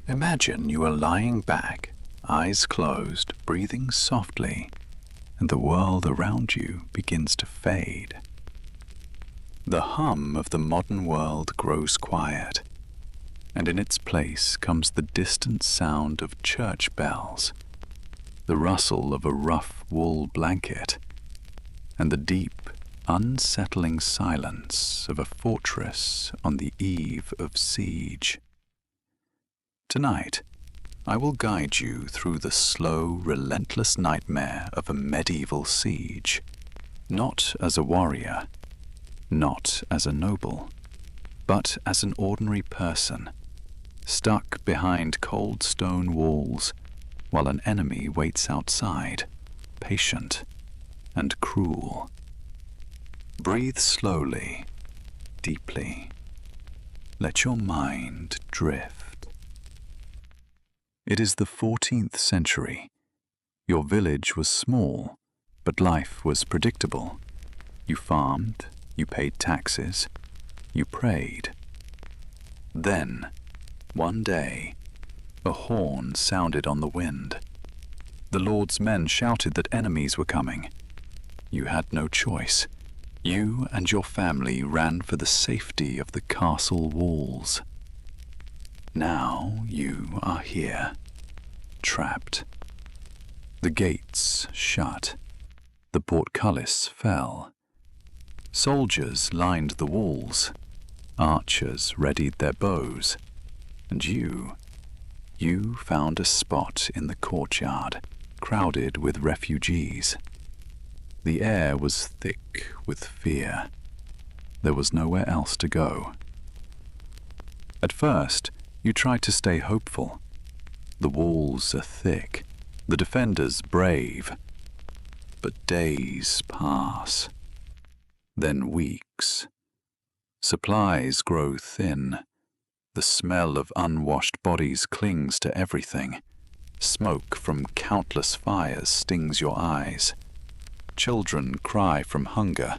Imagine you are lying back, eyes closed, breathing softly, and the world around you begins to fade. The hum of the modern world grows quiet, and in its place comes the distant sound of church bells, the rustle of a rough wool blanket, and the deep, unsettling silence of a fortress on the eve of siege. Tonight, I will guide you through the slow, relentless nightmare of a medieval siege, not as a warrior, not as a noble, but as an ordinary person, stuck behind cold stone walls while an enemy waits outside, patient and cruel. Breathe slowly, deeply. Let your mind drift. It is the 14th century. Your village was small, but life was predictable. You farmed, you paid taxes, you prayed. Then, one day, a horn sounded on the wind. The Lord's men shouted that enemies were coming. You had no choice. You and your family ran for the safety of the castle walls. Now you are here, trapped. The gates shut. The portcullis fell. Soldiers lined the walls. Archers readied their bows. And you found a spot in the courtyard, crowded with refugees. The air was thick with fear. There was nowhere else to go. At first, you tried to stay hopeful. The walls are thick, the defenders brave. But days pass, then weeks. Supplies grow thin. The smell of unwashed bodies clings to everything. Smoke from countless fires stings your eyes. Children cry from hunger.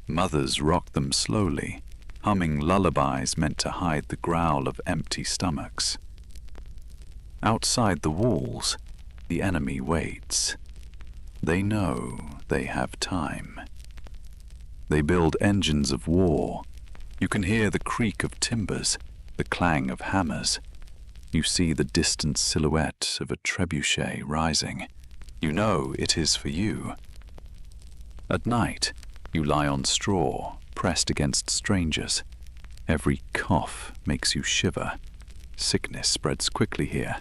Mothers rock them slowly, humming lullabies meant to hide the growl of empty stomachs. Outside the walls, the enemy waits. They know they have time. They build engines of war. You can hear the creak of timbers, the clang of hammers. You see the distant silhouette of a trebuchet rising. You know it is for you. At night, you lie on straw, pressed against strangers. Every cough makes you shiver. Sickness spreads quickly here.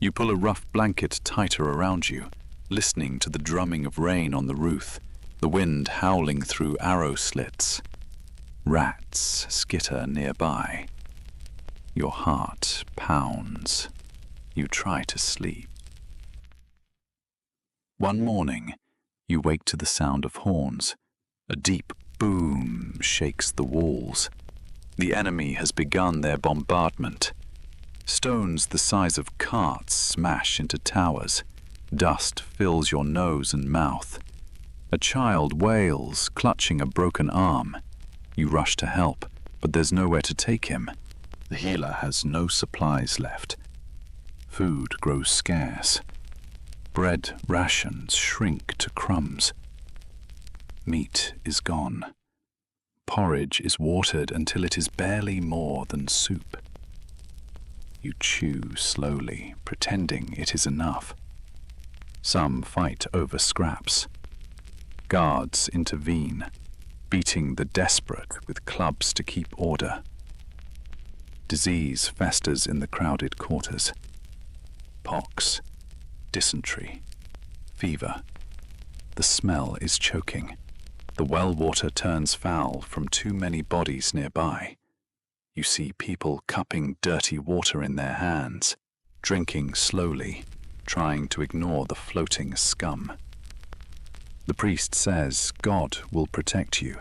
You pull a rough blanket tighter around you, listening to the drumming of rain on the roof, the wind howling through arrow slits. Rats skitter nearby. Your heart pounds. You try to sleep. One morning, you wake to the sound of horns. A deep boom shakes the walls. The enemy has begun their bombardment. Stones the size of carts smash into towers. Dust fills your nose and mouth. A child wails, clutching a broken arm. You rush to help, but there's nowhere to take him. The healer has no supplies left. Food grows scarce. Bread rations shrink to crumbs. Meat is gone. Porridge is watered until it is barely more than soup. You chew slowly, pretending it is enough. Some fight over scraps. Guards intervene, beating the desperate with clubs to keep order. Disease festers in the crowded quarters. Pox, dysentery, fever. The smell is choking. The well water turns foul from too many bodies nearby. You see people cupping dirty water in their hands, drinking slowly, trying to ignore the floating scum. The priest says God will protect you.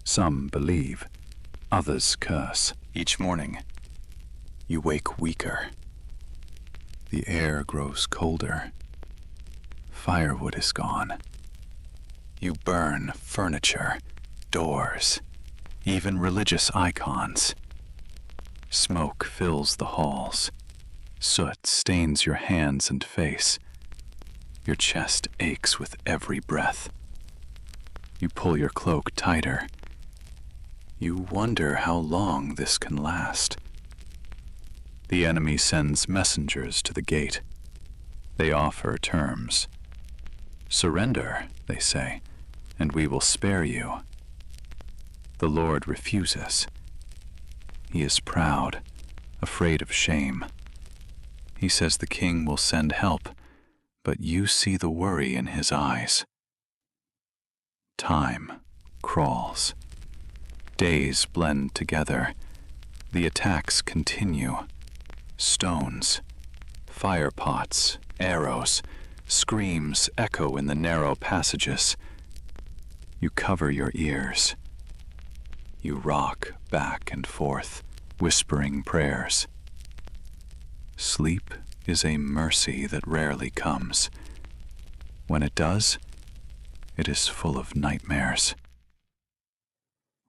Some believe, others curse. Each morning, you wake weaker. The air grows colder. Firewood is gone. You burn furniture, doors, even religious icons. Smoke fills the halls. Soot stains your hands and face. Your chest aches with every breath. You pull your cloak tighter. You wonder how long this can last. The enemy sends messengers to the gate. They offer terms. Surrender, they say, and we will spare you. The Lord refuses. He is proud, afraid of shame. He says the king will send help, but you see the worry in his eyes. Time crawls. Days blend together. The attacks continue. Stones, fire pots, arrows, screams echo in the narrow passages. You cover your ears. You rock back and forth, whispering prayers. Sleep is a mercy that rarely comes. When it does, it is full of nightmares.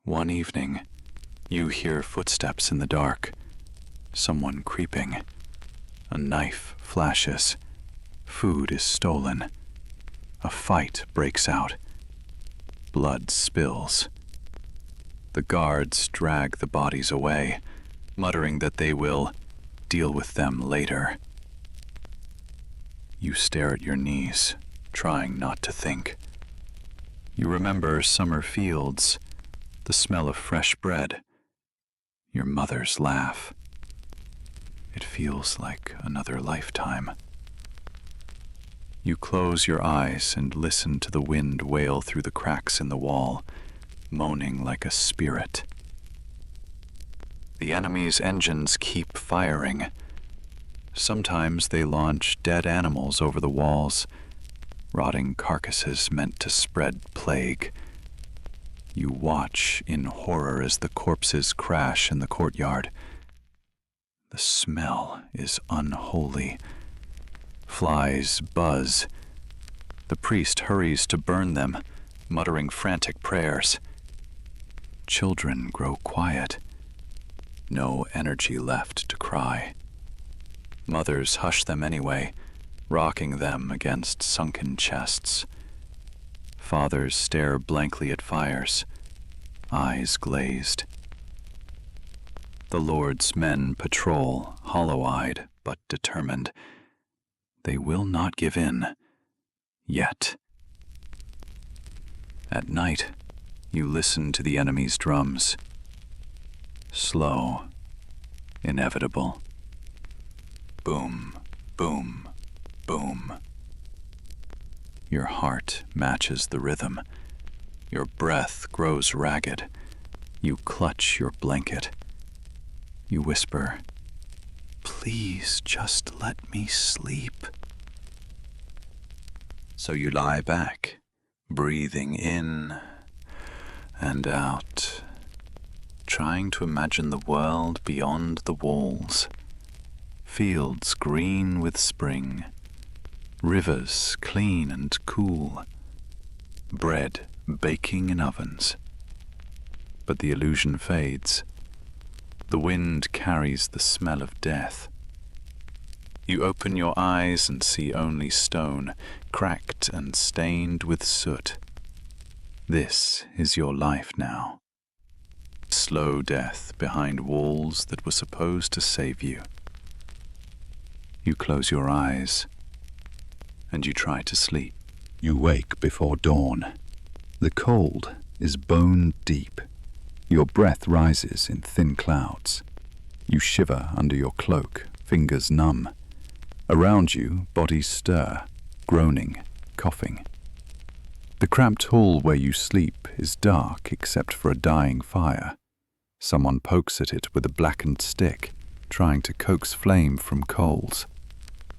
One evening, you hear footsteps in the dark, someone creeping. A knife flashes. Food is stolen. A fight breaks out. Blood spills. The guards drag the bodies away, muttering that they will deal with them later. You stare at your knees, trying not to think. You remember summer fields, the smell of fresh bread, your mother's laugh. It feels like another lifetime. You close your eyes and listen to the wind wail through the cracks in the wall, moaning like a spirit. The enemy's engines keep firing. Sometimes they launch dead animals over the walls, rotting carcasses meant to spread plague. You watch in horror as the corpses crash in the courtyard. The smell is unholy. Flies buzz. The priest hurries to burn them, muttering frantic prayers. Children grow quiet. No energy left to cry. Mothers hush them anyway, rocking them against sunken chests. Fathers stare blankly at fires, eyes glazed. The Lord's men patrol, hollow-eyed but determined. They will not give in, yet. At night, you listen to the enemy's drums. Slow, inevitable. Boom, boom, boom. Your heart matches the rhythm. Your breath grows ragged. You clutch your blanket. You whisper, "Please just let me sleep." So you lie back, breathing in and out, trying to imagine the world beyond the walls. Fields green with spring, rivers clean and cool, bread baking in ovens. But the illusion fades. The wind carries the smell of death. You open your eyes and see only stone, cracked and stained with soot. This is your life now. Slow death behind walls that were supposed to save you. You close your eyes, and you try to sleep. You wake before dawn. The cold is bone deep. Your breath rises in thin clouds. You shiver under your cloak, fingers numb. Around you, bodies stir, groaning, coughing. The cramped hall where you sleep is dark except for a dying fire. Someone pokes at it with a blackened stick, trying to coax flame from coals.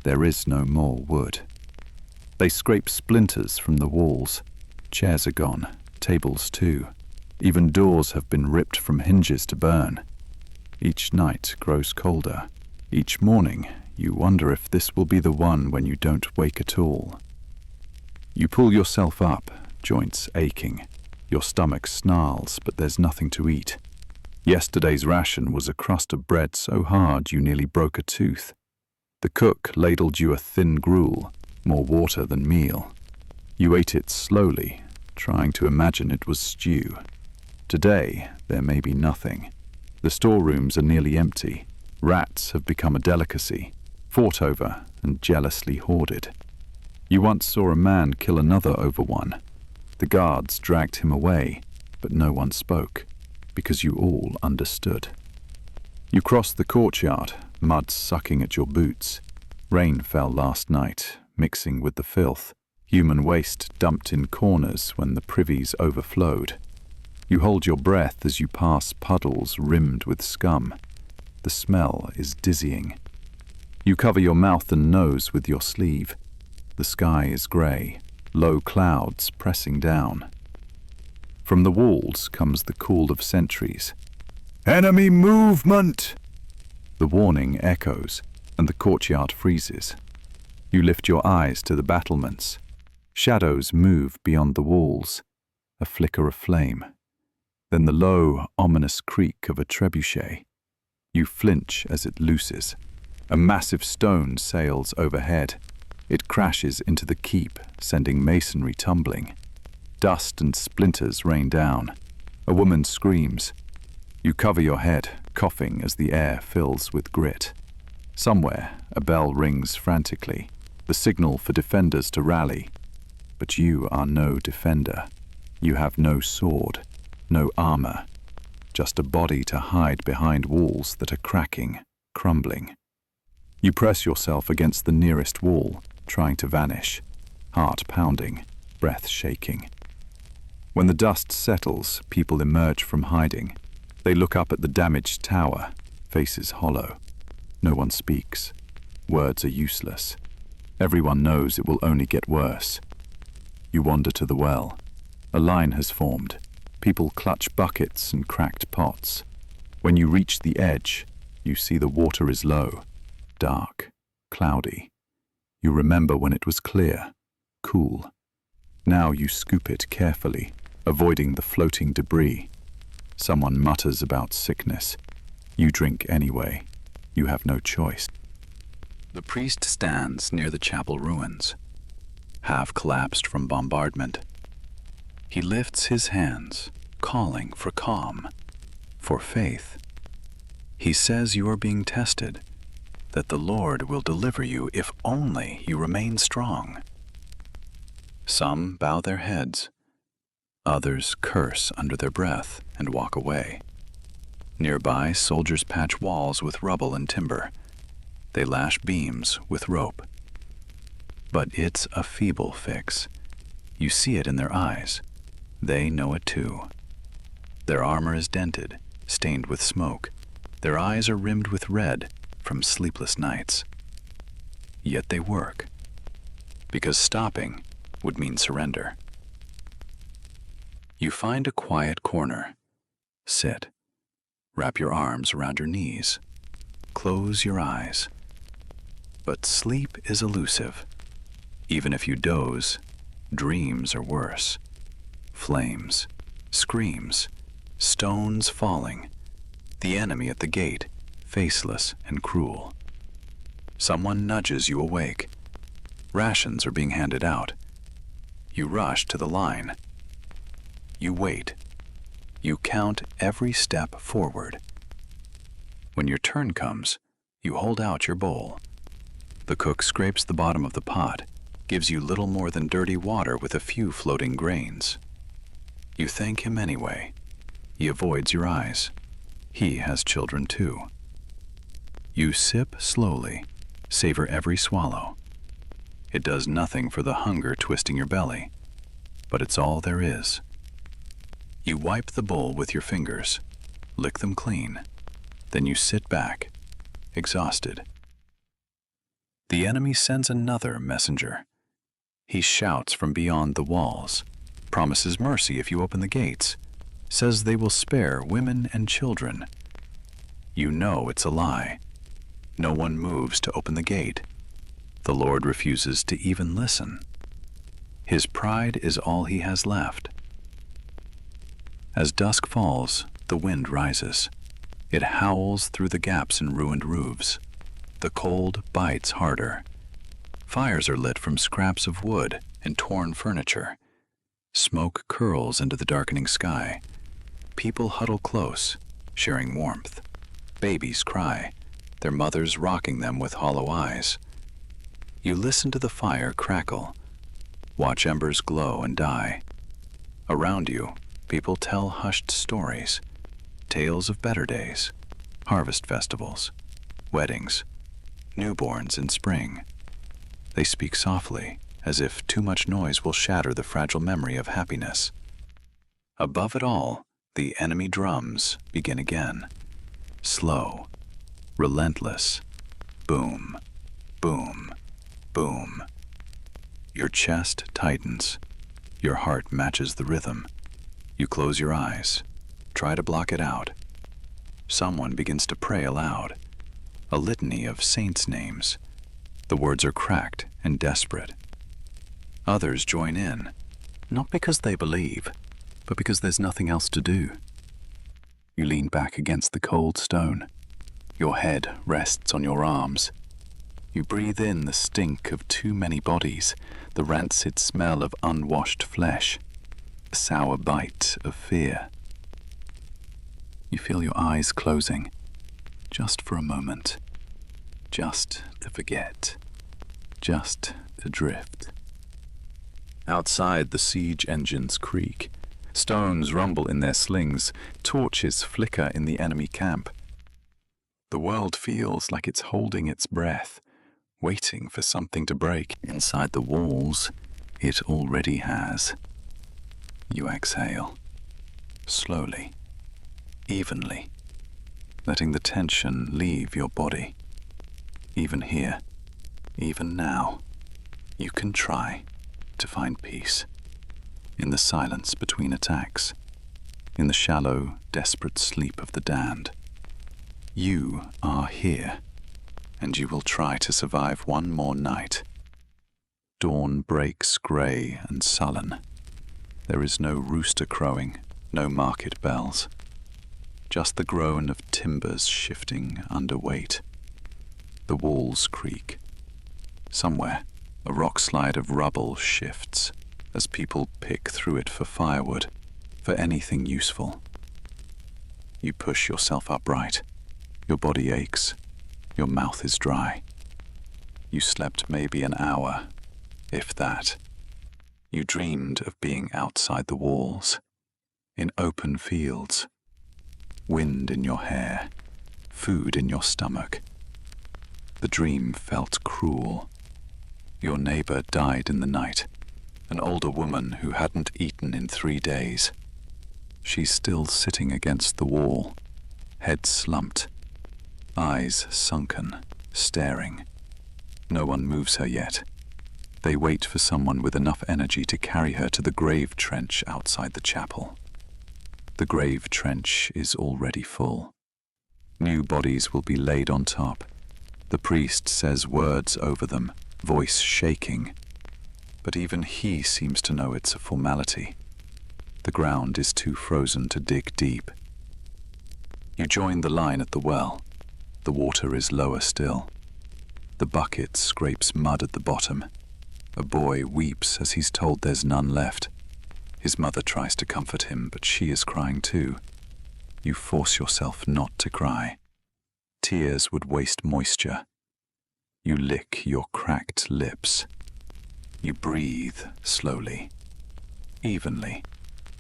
There is no more wood. They scrape splinters from the walls. Chairs are gone, tables too. Even doors have been ripped from hinges to burn. Each night grows colder. Each morning, you wonder if this will be the one when you don't wake at all. You pull yourself up, joints aching. Your stomach snarls, but there's nothing to eat. Yesterday's ration was a crust of bread so hard you nearly broke a tooth. The cook ladled you a thin gruel, more water than meal. You ate it slowly, trying to imagine it was stew. Today, there may be nothing. The storerooms are nearly empty. Rats have become a delicacy, fought over and jealously hoarded. You once saw a man kill another over one. The guards dragged him away, but no one spoke, because you all understood. You crossed the courtyard, mud sucking at your boots. Rain fell last night, mixing with the filth. Human waste dumped in corners when the privies overflowed. You hold your breath as you pass puddles rimmed with scum. The smell is dizzying. You cover your mouth and nose with your sleeve. The sky is grey, low clouds pressing down. From the walls comes the call of sentries. "Enemy movement!" The warning echoes, and the courtyard freezes. You lift your eyes to the battlements. Shadows move beyond the walls, a flicker of flame. Then the low, ominous creak of a trebuchet. You flinch as it looses. A massive stone sails overhead. It crashes into the keep, sending masonry tumbling. Dust and splinters rain down. A woman screams. You cover your head, coughing as the air fills with grit. Somewhere, a bell rings frantically, the signal for defenders to rally. But you are no defender. You have no sword, no armor, just a body to hide behind walls that are cracking, crumbling. You press yourself against the nearest wall, trying to vanish, heart pounding, breath shaking. When the dust settles, people emerge from hiding. They look up at the damaged tower, faces hollow. No one speaks. Words are useless. Everyone knows it will only get worse. You wander to the well. A line has formed. People clutch buckets and cracked pots. When you reach the edge, you see the water is low, dark, cloudy. You remember when it was clear, cool. Now you scoop it carefully, avoiding the floating debris. Someone mutters about sickness. You drink anyway. You have no choice. The priest stands near the chapel ruins, half collapsed from bombardment. He lifts his hands, calling for calm, for faith. He says you are being tested, that the Lord will deliver you if only you remain strong. Some bow their heads. Others curse under their breath and walk away. Nearby, soldiers patch walls with rubble and timber. They lash beams with rope. But it's a feeble fix. You see it in their eyes. They know it too. Their armor is dented, stained with smoke. Their eyes are rimmed with red from sleepless nights. Yet they work, because stopping would mean surrender. You find a quiet corner. Sit. Wrap your arms around your knees. Close your eyes. But sleep is elusive. Even if you doze, dreams are worse. Flames, screams, stones falling. The enemy at the gate, faceless and cruel. Someone nudges you awake. Rations are being handed out. You rush to the line. You wait. You count every step forward. When your turn comes, you hold out your bowl. The cook scrapes the bottom of the pot, gives you little more than dirty water with a few floating grains. You thank him anyway. He avoids your eyes. He has children too. You sip slowly, savor every swallow. It does nothing for the hunger twisting your belly, but it's all there is. You wipe the bowl with your fingers, lick them clean, then you sit back, exhausted. The enemy sends another messenger. He shouts from beyond the walls, promises mercy if you open the gates, says they will spare women and children. You know it's a lie. No one moves to open the gate. The Lord refuses to even listen. His pride is all he has left. As dusk falls, The wind rises. It howls through the gaps in ruined roofs. The cold bites harder. Fires are lit from scraps of wood and torn furniture. Smoke curls into the darkening sky. People huddle close, sharing warmth. Babies cry, their mothers rocking them with hollow eyes. You listen to the fire crackle, watch embers glow and die. Around you, people tell hushed stories, tales of better days, harvest festivals, weddings, newborns in spring. They speak softly, as if too much noise will shatter the fragile memory of happiness. Above it all, the enemy drums begin again. Slow, relentless, boom, boom, boom. Your chest tightens. Your heart matches the rhythm. You close your eyes, try to block it out. Someone begins to pray aloud, a litany of saints' names. The words are cracked and desperate. Others join in, not because they believe, but because there's nothing else to do. You lean back against the cold stone. Your head rests on your arms. You breathe in the stink of too many bodies, the rancid smell of unwashed flesh, the sour bite of fear. You feel your eyes closing, just for a moment, just to forget, just to drift. Outside, the siege engines creak. Stones rumble in their slings, torches flicker in the enemy camp. The world feels like it's holding its breath, waiting for something to break. Inside the walls, it already has. You exhale, slowly, evenly, letting the tension leave your body. Even here, even now, you can try to find peace. In the silence between attacks, in the shallow, desperate sleep of the damned. You are here, and you will try to survive one more night. Dawn breaks grey and sullen. There is no rooster crowing, no market bells. Just the groan of timbers shifting under weight. The walls creak. Somewhere, a rock slide of rubble shifts as people pick through it for firewood, for anything useful. You push yourself upright. Your body aches. Your mouth is dry. You slept maybe an hour, if that. You dreamed of being outside the walls, in open fields, wind in your hair, food in your stomach. The dream felt cruel. Your neighbor died in the night, an older woman who hadn't eaten in 3 days. She's still sitting against the wall, head slumped, eyes sunken, staring. No one moves her yet. They wait for someone with enough energy to carry her to the grave trench outside the chapel. The grave trench is already full. New bodies will be laid on top. The priest says words over them, voice shaking. But even he seems to know it's a formality. The ground is too frozen to dig deep. You join the line at the well. The water is lower still. The bucket scrapes mud at the bottom. A boy weeps as he's told there's none left. His mother tries to comfort him, but she is crying too. You force yourself not to cry. Tears would waste moisture. You lick your cracked lips. You breathe slowly, evenly,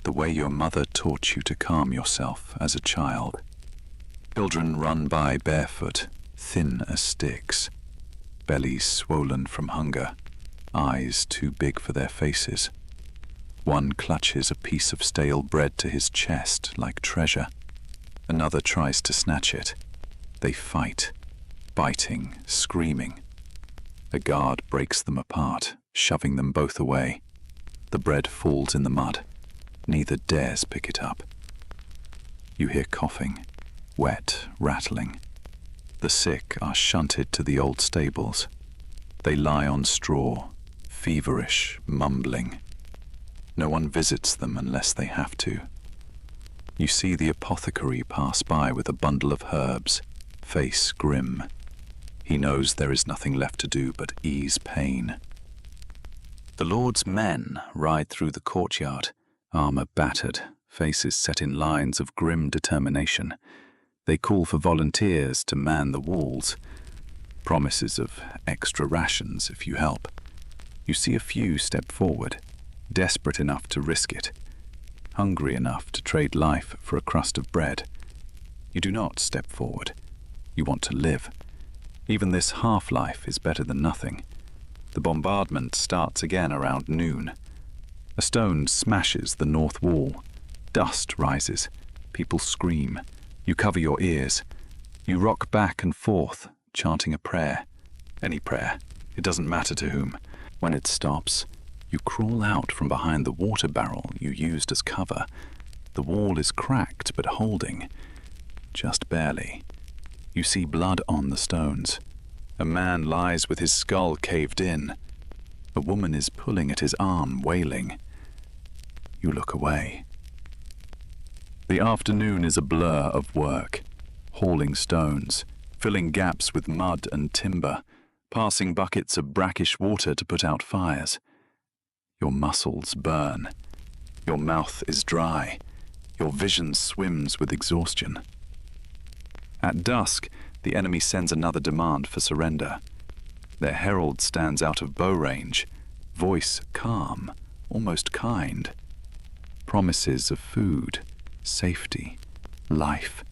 the way your mother taught you to calm yourself as a child. Children run by barefoot, thin as sticks, bellies swollen from hunger, eyes too big for their faces. One clutches a piece of stale bread to his chest like treasure. Another tries to snatch it. They fight, biting, screaming. A guard breaks them apart, shoving them both away. The bread falls in the mud. Neither dares pick it up. You hear coughing, wet, rattling. The sick are shunted to the old stables. They lie on straw, feverish, mumbling. No one visits them unless they have to. You see the apothecary pass by with a bundle of herbs, face grim. He knows there is nothing left to do but ease pain. The Lord's men ride through the courtyard, armor battered, faces set in lines of grim determination. They call for volunteers to man the walls, promises of extra rations if you help. You see a few step forward, desperate enough to risk it, hungry enough to trade life for a crust of bread. You do not step forward. You want to live. Even this half-life is better than nothing. The bombardment starts again around noon. A stone smashes the north wall. Dust rises. People scream. You cover your ears. You rock back and forth, chanting a prayer. Any prayer. It doesn't matter to whom. When it stops, you crawl out from behind the water barrel you used as cover. The wall is cracked but holding. Just barely. You see blood on the stones. A man lies with his skull caved in. A woman is pulling at his arm, wailing. You look away. The afternoon is a blur of work, hauling stones, filling gaps with mud and timber, passing buckets of brackish water to put out fires. Your muscles burn. Your mouth is dry. Your vision swims with exhaustion. At dusk, the enemy sends another demand for surrender. Their herald stands out of bow range, voice calm, almost kind. Promises of food, safety, life.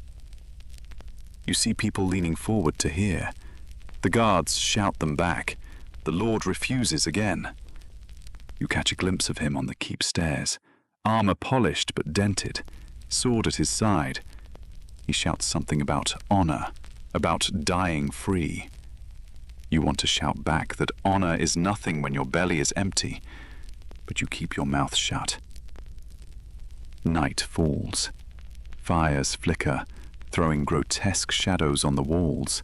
You see people leaning forward to hear. The guards shout them back. The Lord refuses again. You catch a glimpse of him on the keep stairs, armor polished but dented, sword at his side. He shouts something about honor, about dying free. You want to shout back that honor is nothing when your belly is empty, but you keep your mouth shut. Night falls. Fires flicker, throwing grotesque shadows on the walls.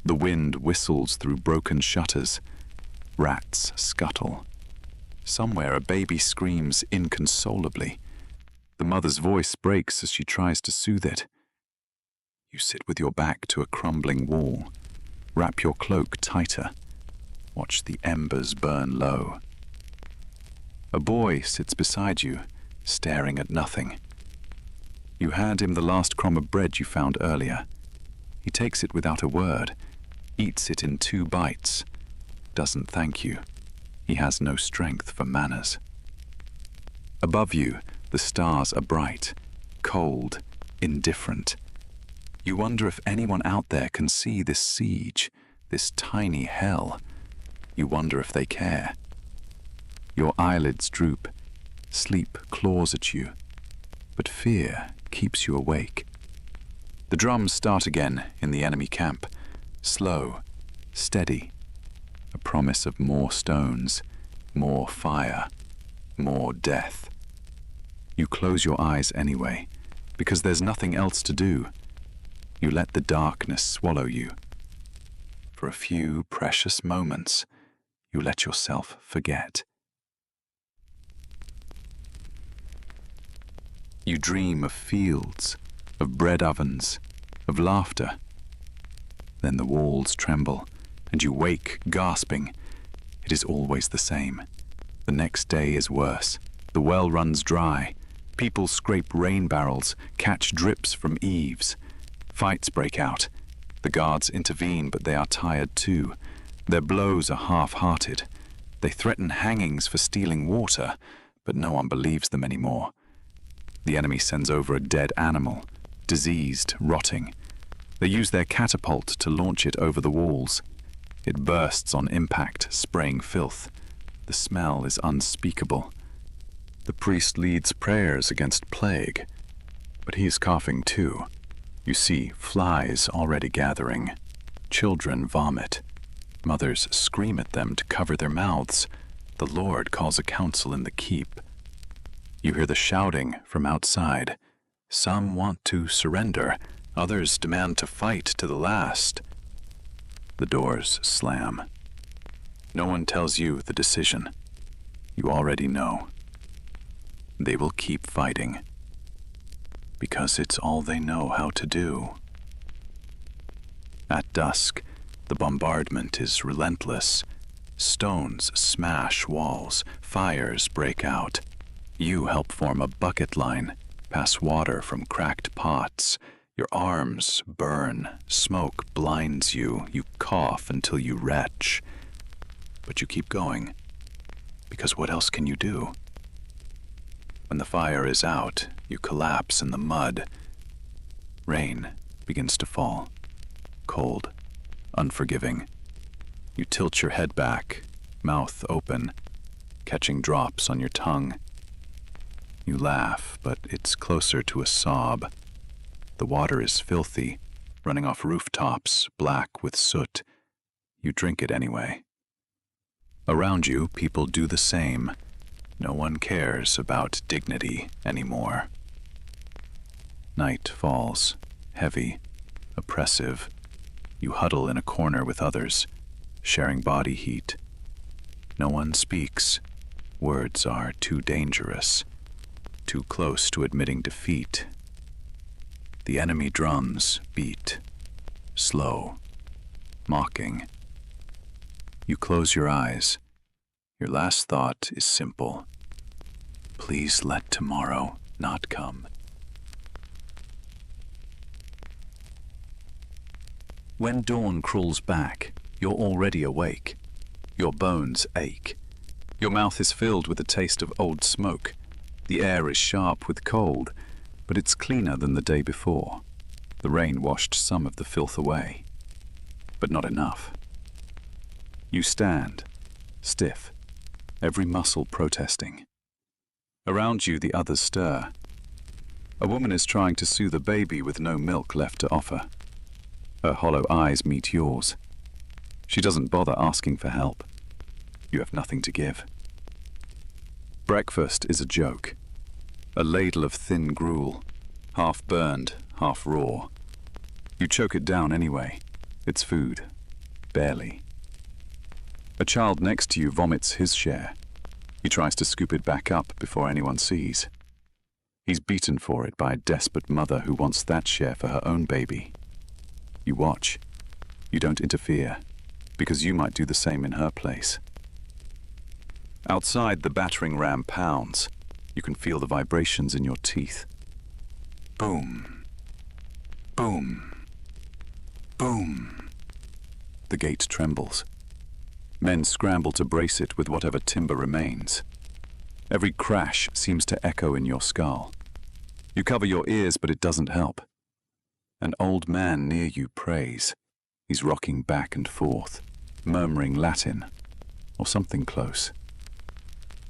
The wind whistles through broken shutters. Rats scuttle. Somewhere a baby screams inconsolably. The mother's voice breaks as she tries to soothe it. You sit with your back to a crumbling wall. Wrap your cloak tighter. Watch the embers burn low. A boy sits beside you, staring at nothing. You hand him the last crumb of bread you found earlier. He takes it without a word, eats it in 2 bites, doesn't thank you. He has no strength for manners. Above you, the stars are bright, cold, indifferent. You wonder if anyone out there can see this siege, this tiny hell. You wonder if they care. Your eyelids droop. Sleep claws at you, but fear keeps you awake. The drums start again in the enemy camp, slow, steady, a promise of more stones, more fire, more death. You close your eyes anyway, because there's nothing else to do. You let the darkness swallow you. For a few precious moments, you let yourself forget. You dream of fields, of bread ovens, of laughter. Then the walls tremble, and you wake, gasping. It is always the same. The next day is worse. The well runs dry. People scrape rain barrels, catch drips from eaves. Fights break out. The guards intervene, but they are tired too. Their blows are half-hearted. They threaten hangings for stealing water, but no one believes them anymore. The enemy sends over a dead animal, diseased, rotting. They use their catapult to launch it over the walls. It bursts on impact, spraying filth. The smell is unspeakable. The priest leads prayers against plague, but he is coughing too. You see flies already gathering. Children vomit. Mothers scream at them to cover their mouths. The Lord calls a council in the keep. You hear the shouting from outside. Some want to surrender. Others demand to fight to the last. The doors slam. No one tells you the decision. You already know. They will keep fighting. because it's all they know how to do. At dusk, the bombardment is relentless. Stones smash walls, fires break out. You help form a bucket line, pass water from cracked pots. Your arms burn, smoke blinds you, you cough until you retch. But you keep going, because what else can you do? When the fire is out, you collapse in the mud. Rain begins to fall, cold, unforgiving. You tilt your head back, mouth open, catching drops on your tongue. You laugh, but it's closer to a sob. The water is filthy, running off rooftops, black with soot. You drink it anyway. Around you, people do the same. No one cares about dignity anymore. Night falls, heavy, oppressive. You huddle in a corner with others, sharing body heat. No one speaks. Words are too dangerous, too close to admitting defeat. The enemy drums beat, slow, mocking. You close your eyes. Your last thought is simple. Please let tomorrow not come. When dawn crawls back, you're already awake. Your bones ache. Your mouth is filled with the taste of old smoke. The air is sharp with cold, but it's cleaner than the day before. The rain washed some of the filth away, but not enough. You stand, stiff, every muscle protesting. Around you, the others stir. A woman is trying to soothe a baby with no milk left to offer. Her hollow eyes meet yours. She doesn't bother asking for help. You have nothing to give. Breakfast is a joke. A ladle of thin gruel, half burned, half raw. You choke it down anyway. It's food. Barely. A child next to you vomits his share. He tries to scoop it back up before anyone sees. He's beaten for it by a desperate mother who wants that share for her own baby. You watch. You don't interfere, because you might do the same in her place. Outside, the battering ram pounds. You can feel the vibrations in your teeth. Boom. Boom. Boom. The gate trembles. Men scramble to brace it with whatever timber remains. Every crash seems to echo in your skull. You cover your ears, but it doesn't help. An old man near you prays. He's rocking back and forth, murmuring Latin, or something close.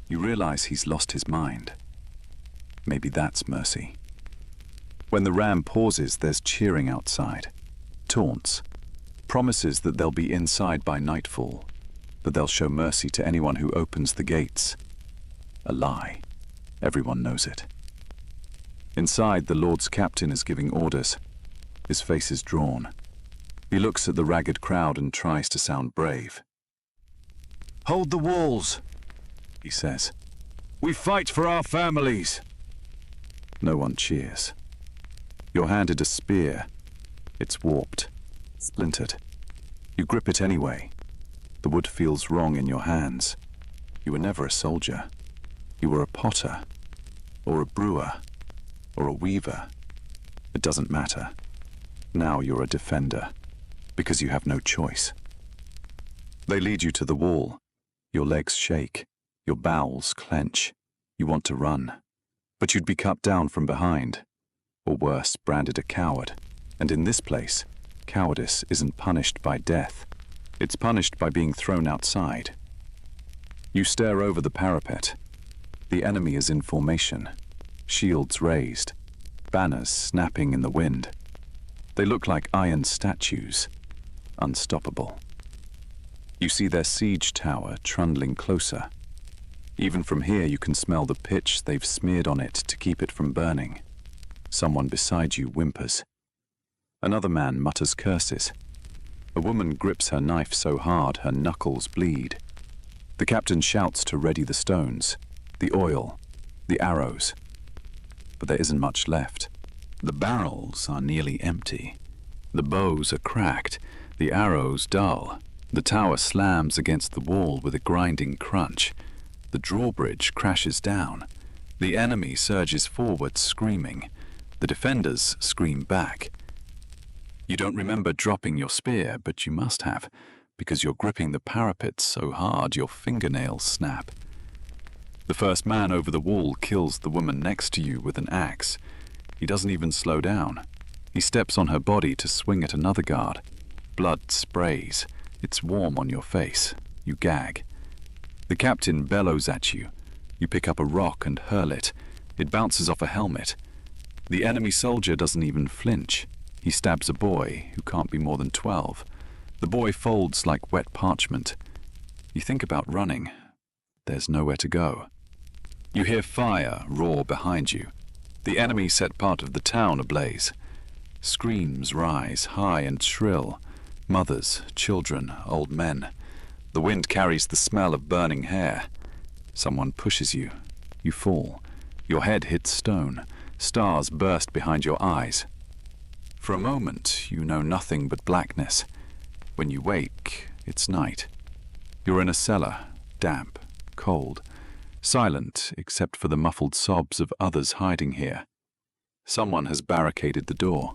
You realize he's lost his mind. Maybe that's mercy. When the ram pauses, there's cheering outside. Taunts. Promises that they'll be inside by nightfall, that they'll show mercy to anyone who opens the gates. A lie. Everyone knows it. Inside, the Lord's captain is giving orders. His face is drawn. He looks at the ragged crowd and tries to sound brave. "Hold the walls," he says. "We fight for our families." No one cheers. You're handed a spear. It's warped, splintered. You grip it anyway. The wood feels wrong in your hands. You were never a soldier. You were a potter, or a brewer, or a weaver. It doesn't matter. Now you're a defender, because you have no choice. They lead you to the wall. Your legs shake. Your bowels clench. You want to run, but you'd be cut down from behind, or worse, branded a coward. And in this place, cowardice isn't punished by death. It's punished by being thrown outside. You stare over the parapet. The enemy is in formation, shields raised, banners snapping in the wind. They look like iron statues, unstoppable. You see their siege tower trundling closer. Even from here you can smell the pitch they've smeared on it to keep it from burning. Someone beside you whimpers. Another man mutters curses. A woman grips her knife so hard her knuckles bleed. The captain shouts to ready the stones, the oil, the arrows. But there isn't much left. The barrels are nearly empty. The bows are cracked, the arrows dull. The tower slams against the wall with a grinding crunch. The drawbridge crashes down. The enemy surges forward screaming. The defenders scream back. You don't remember dropping your spear, but you must have, because you're gripping the parapet so hard your fingernails snap. The first man over the wall kills the woman next to you with an axe. He doesn't even slow down. He steps on her body to swing at another guard. Blood sprays. It's warm on your face. You gag. The captain bellows at you. You pick up a rock and hurl it. It bounces off a helmet. The enemy soldier doesn't even flinch. He stabs a boy who can't be more than 12. The boy folds like wet parchment. You think about running. There's nowhere to go. You hear fire roar behind you. The enemy set part of the town ablaze. Screams rise high and shrill. Mothers, children, old men. The wind carries the smell of burning hair. Someone pushes you. You fall. Your head hits stone. Stars burst behind your eyes. For a moment, you know nothing but blackness. When you wake, it's night. You're in a cellar, damp, cold, silent except for the muffled sobs of others hiding here. Someone has barricaded the door.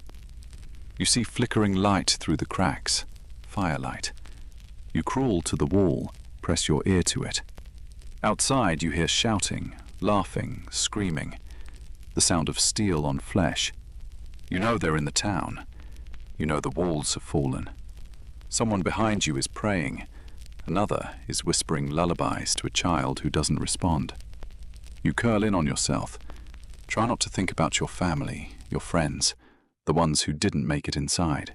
You see flickering light through the cracks, firelight. You crawl to the wall, press your ear to it. Outside you hear shouting, laughing, screaming, the sound of steel on flesh. You know they're in the town. You know the walls have fallen. Someone behind you is praying. Another is whispering lullabies to a child who doesn't respond. You curl in on yourself. Try not to think about your family, your friends, the ones who didn't make it inside.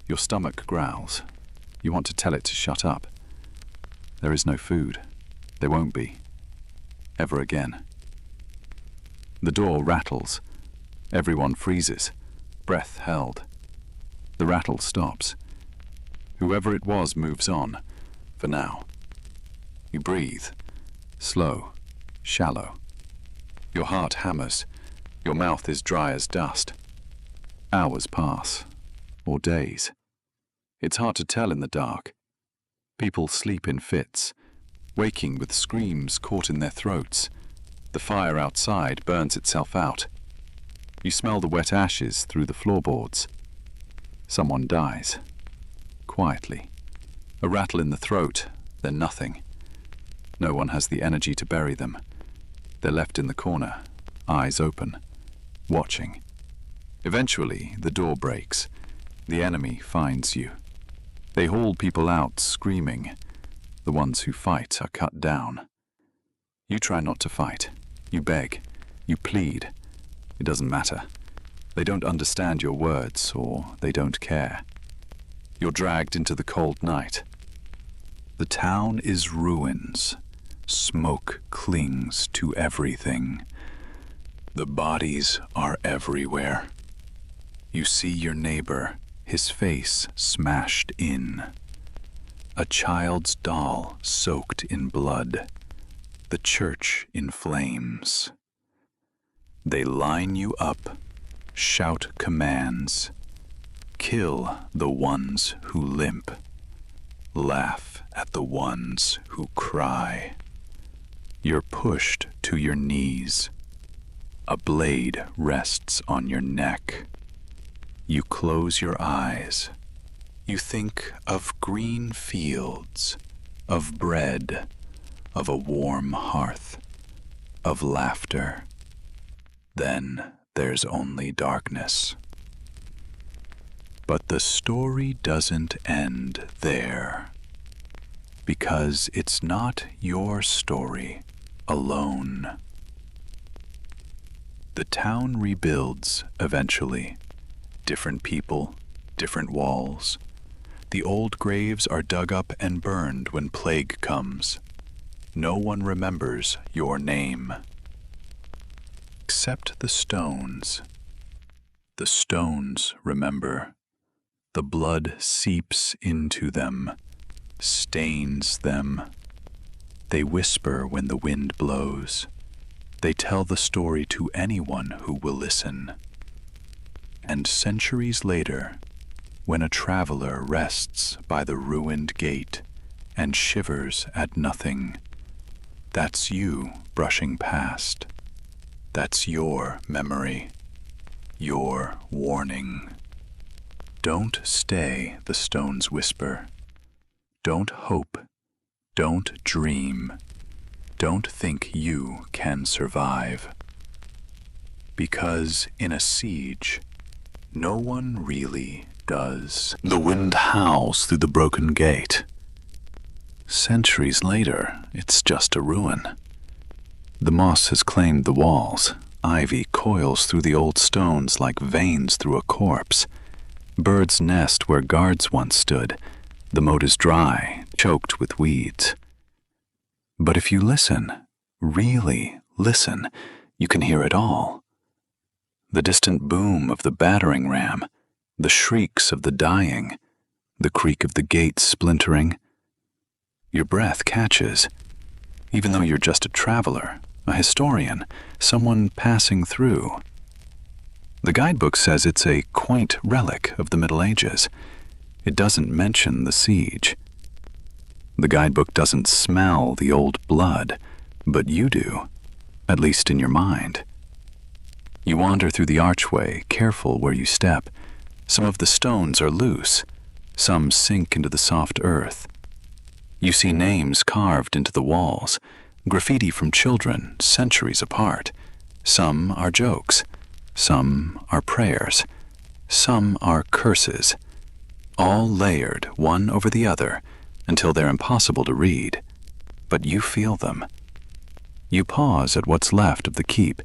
Your stomach growls. You want to tell it to shut up. There is no food. There won't be. Ever again. The door rattles. Everyone freezes, breath held. The rattle stops. Whoever it was moves on, for now. You breathe, slow, shallow. Your heart hammers. Your mouth is dry as dust. Hours pass, or days. It's hard to tell in the dark. People sleep in fits, waking with screams caught in their throats. The fire outside burns itself out. You smell the wet ashes through the floorboards. Someone dies. Quietly. A rattle in the throat, then nothing. No one has the energy to bury them. They're left in the corner, eyes open, watching. Eventually, the door breaks. The enemy finds you. They haul people out screaming. The ones who fight are cut down. You try not to fight. You beg. You plead. It doesn't matter. They don't understand your words, or they don't care. You're dragged into the cold night. The town is ruins. Smoke clings to everything. The bodies are everywhere. You see your neighbor, his face smashed in. A child's doll soaked in blood. The church in flames. They line you up, shout commands. Kill the ones who limp. Laugh at the ones who cry. You're pushed to your knees. A blade rests on your neck. You close your eyes. You think of green fields, of bread, of a warm hearth, of laughter. Then there's only darkness. But the story doesn't end there, because it's not your story alone. The town rebuilds eventually. Different people, different walls. The old graves are dug up and burned when plague comes. No one remembers your name. Except the stones. The stones remember. The blood seeps into them, stains them. They whisper when the wind blows. They tell the story to anyone who will listen. And centuries later, when a traveler rests by the ruined gate and shivers at nothing, that's you brushing past. That's your memory, your warning. Don't stay, the stones whisper. Don't hope. Don't dream. Don't think you can survive. Because in a siege, no one really does. The wind howls through the broken gate. Centuries later, it's just a ruin. The moss has claimed the walls. Ivy coils through the old stones like veins through a corpse. Birds nest where guards once stood. The moat is dry, choked with weeds. But if you listen, really listen, you can hear it all. The distant boom of the battering ram, the shrieks of the dying, the creak of the gate splintering. Your breath catches, even though you're just a traveler, a historian, someone passing through. The guidebook says it's a quaint relic of the Middle Ages. It doesn't mention the siege. The guidebook doesn't smell the old blood, but you do, at least in your mind. You wander through the archway, careful where you step. Some of the stones are loose. Some sink into the soft earth. You see names carved into the walls, graffiti from children centuries apart. Some are jokes. Some are prayers. Some are curses. All layered one over the other until they're impossible to read. But you feel them. You pause at what's left of the keep,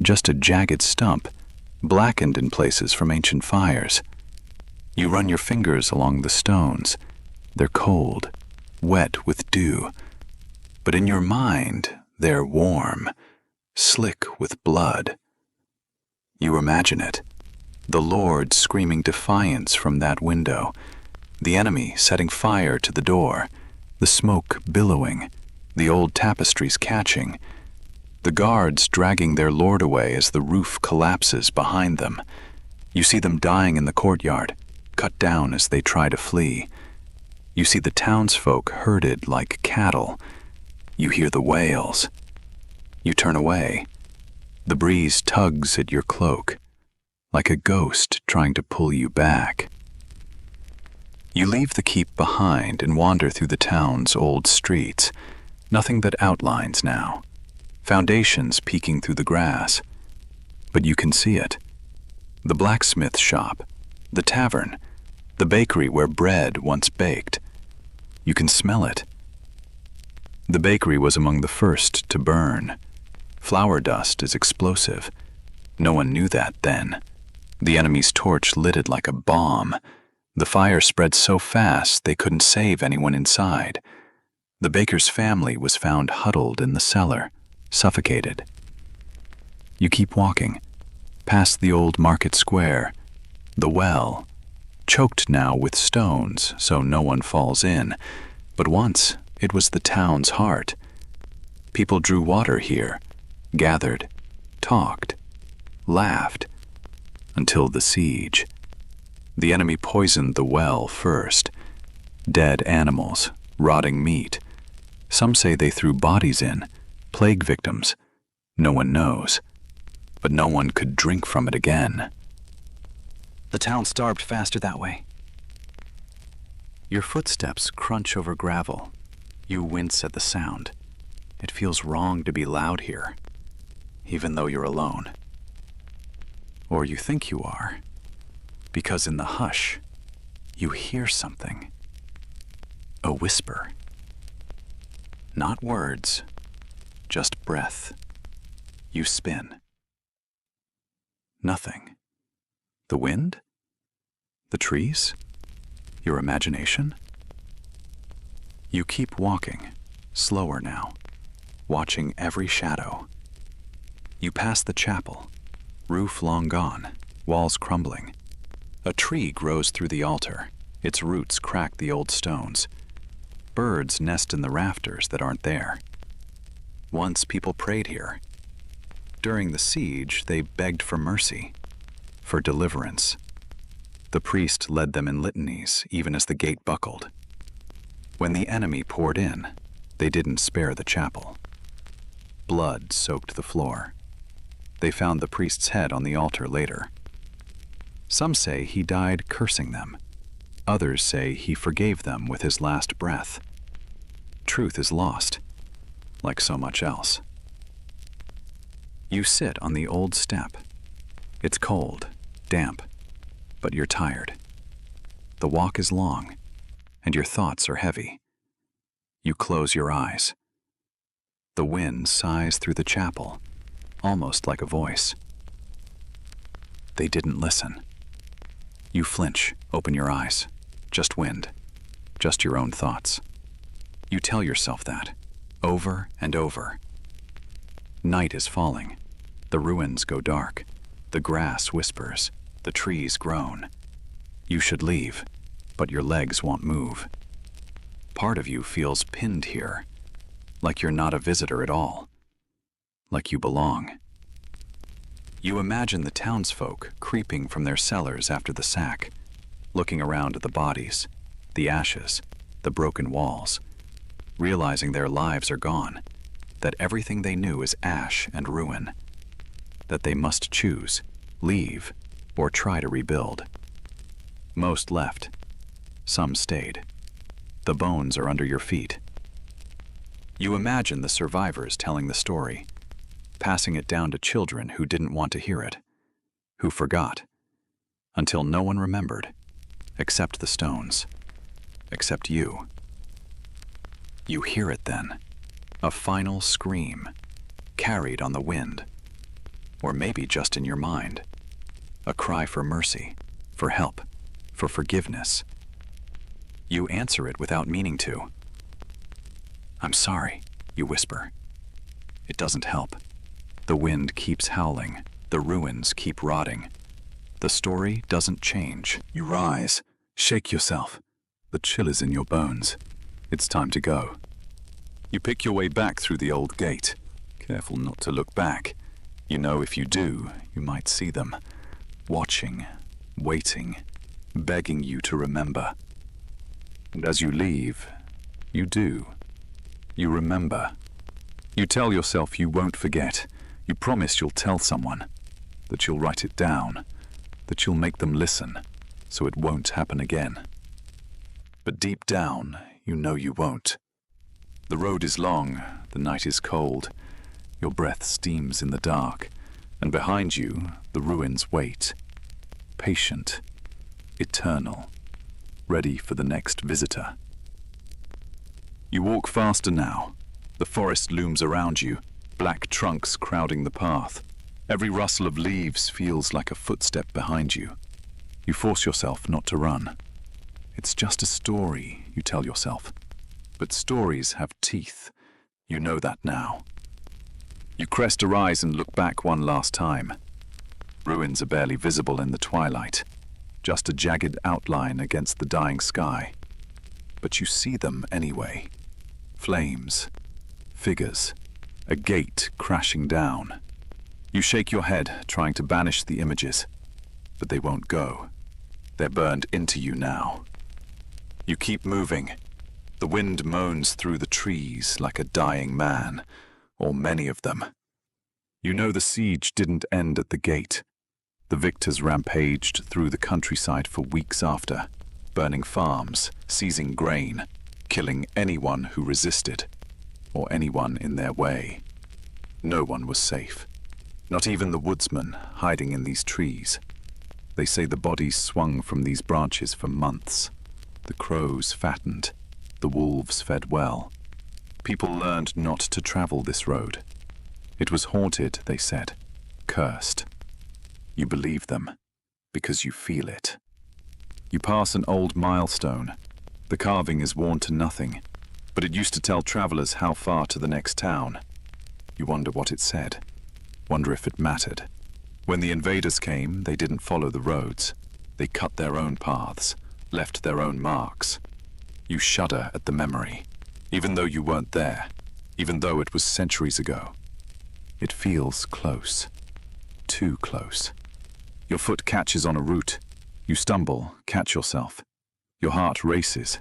just a jagged stump, blackened in places from ancient fires. You run your fingers along the stones. They're cold, wet with dew. But in your mind, they're warm, slick with blood. You imagine it. The Lord screaming defiance from that window, the enemy setting fire to the door, the smoke billowing, the old tapestries catching, the guards dragging their lord away as the roof collapses behind them. You see them dying in the courtyard, cut down as they try to flee. You see the townsfolk herded like cattle. You hear the wails. You turn away. The breeze tugs at your cloak, like a ghost trying to pull you back. You leave the keep behind and wander through the town's old streets. Nothing but outlines now, foundations peeking through the grass. But you can see it. The blacksmith shop, the tavern, the bakery where bread once baked. You can smell it. The bakery was among the first to burn. Flour dust is explosive. No one knew that then. The enemy's torch lit it like a bomb. The fire spread so fast they couldn't save anyone inside. The baker's family was found huddled in the cellar, suffocated. You keep walking, past the old market square, the well, choked now with stones so no one falls in, but once it was the town's heart. People drew water here, gathered, talked, laughed, until the siege. The enemy poisoned the well first. Dead animals, rotting meat. Some say they threw bodies in, plague victims. No one knows. But no one could drink from it again. The town starved faster that way. Your footsteps crunch over gravel. You wince at the sound. It feels wrong to be loud here, even though you're alone. Or you think you are, because in the hush, you hear something. A whisper. Not words, just breath. You spin. Nothing. The wind? The trees? Your imagination? You keep walking, slower now, watching every shadow. You pass the chapel, roof long gone, walls crumbling. A tree grows through the altar, its roots crack the old stones. Birds nest in the rafters that aren't there. Once people prayed here. During the siege, they begged for mercy, for deliverance. The priest led them in litanies even as the gate buckled. When the enemy poured in, they didn't spare the chapel. Blood soaked the floor. They found the priest's head on the altar later. Some say he died cursing them. Others say he forgave them with his last breath. Truth is lost, like so much else. You sit on the old step. It's cold, damp, but you're tired. The walk is long, and your thoughts are heavy. You close your eyes. The wind sighs through the chapel, almost like a voice. They didn't listen. You flinch, open your eyes. Just wind, just your own thoughts. You tell yourself that, over and over. Night is falling. The ruins go dark. The grass whispers. The trees groan. You should leave, but your legs won't move. Part of you feels pinned here, like you're not a visitor at all, like you belong. You imagine the townsfolk creeping from their cellars after the sack, looking around at the bodies, the ashes, the broken walls, realizing their lives are gone, that everything they knew is ash and ruin, that they must choose, leave, or try to rebuild. Most left. Some stayed. The bones are under your feet. You imagine the survivors telling the story, passing it down to children who didn't want to hear it, who forgot, until no one remembered, except the stones, except you. You hear it then, a final scream, carried on the wind, or maybe just in your mind, a cry for mercy, for help, for forgiveness. You answer it without meaning to. "I'm sorry," you whisper. It doesn't help. The wind keeps howling. The ruins keep rotting. The story doesn't change. You rise, shake yourself. The chill is in your bones. It's time to go. You pick your way back through the old gate. Careful not to look back. You know if you do, you might see them. Watching, waiting, begging you to remember. And as you leave, you do. You remember. You tell yourself you won't forget. You promise you'll tell someone, that you'll write it down, that you'll make them listen, so it won't happen again. But deep down, you know you won't. The road is long, the night is cold, your breath steams in the dark, and behind you, the ruins wait. Patient, eternal, ready for the next visitor. You walk faster now. The forest looms around you, black trunks crowding the path. Every rustle of leaves feels like a footstep behind you. You force yourself not to run. It's just a story, you tell yourself. But stories have teeth. You know that now. You crest a rise and look back one last time. Ruins are barely visible in the twilight, just a jagged outline against the dying sky. But you see them anyway. Flames, figures, a gate crashing down. You shake your head, trying to banish the images, but they won't go. They're burned into you now. You keep moving. The wind moans through the trees like a dying man, or many of them. You know the siege didn't end at the gate. The victors rampaged through the countryside for weeks after, burning farms, seizing grain, killing anyone who resisted, or anyone in their way. No one was safe. Not even the woodsmen hiding in these trees. They say the bodies swung from these branches for months. The crows fattened. The wolves fed well. People learned not to travel this road. It was haunted, they said, cursed. You believe them, because you feel it. You pass an old milestone. The carving is worn to nothing, but it used to tell travelers how far to the next town. You wonder what it said. Wonder if it mattered. When the invaders came, they didn't follow the roads. They cut their own paths, left their own marks. You shudder at the memory, even though you weren't there, even though it was centuries ago. It feels close. Too close. Your foot catches on a root. You stumble, catch yourself. Your heart races.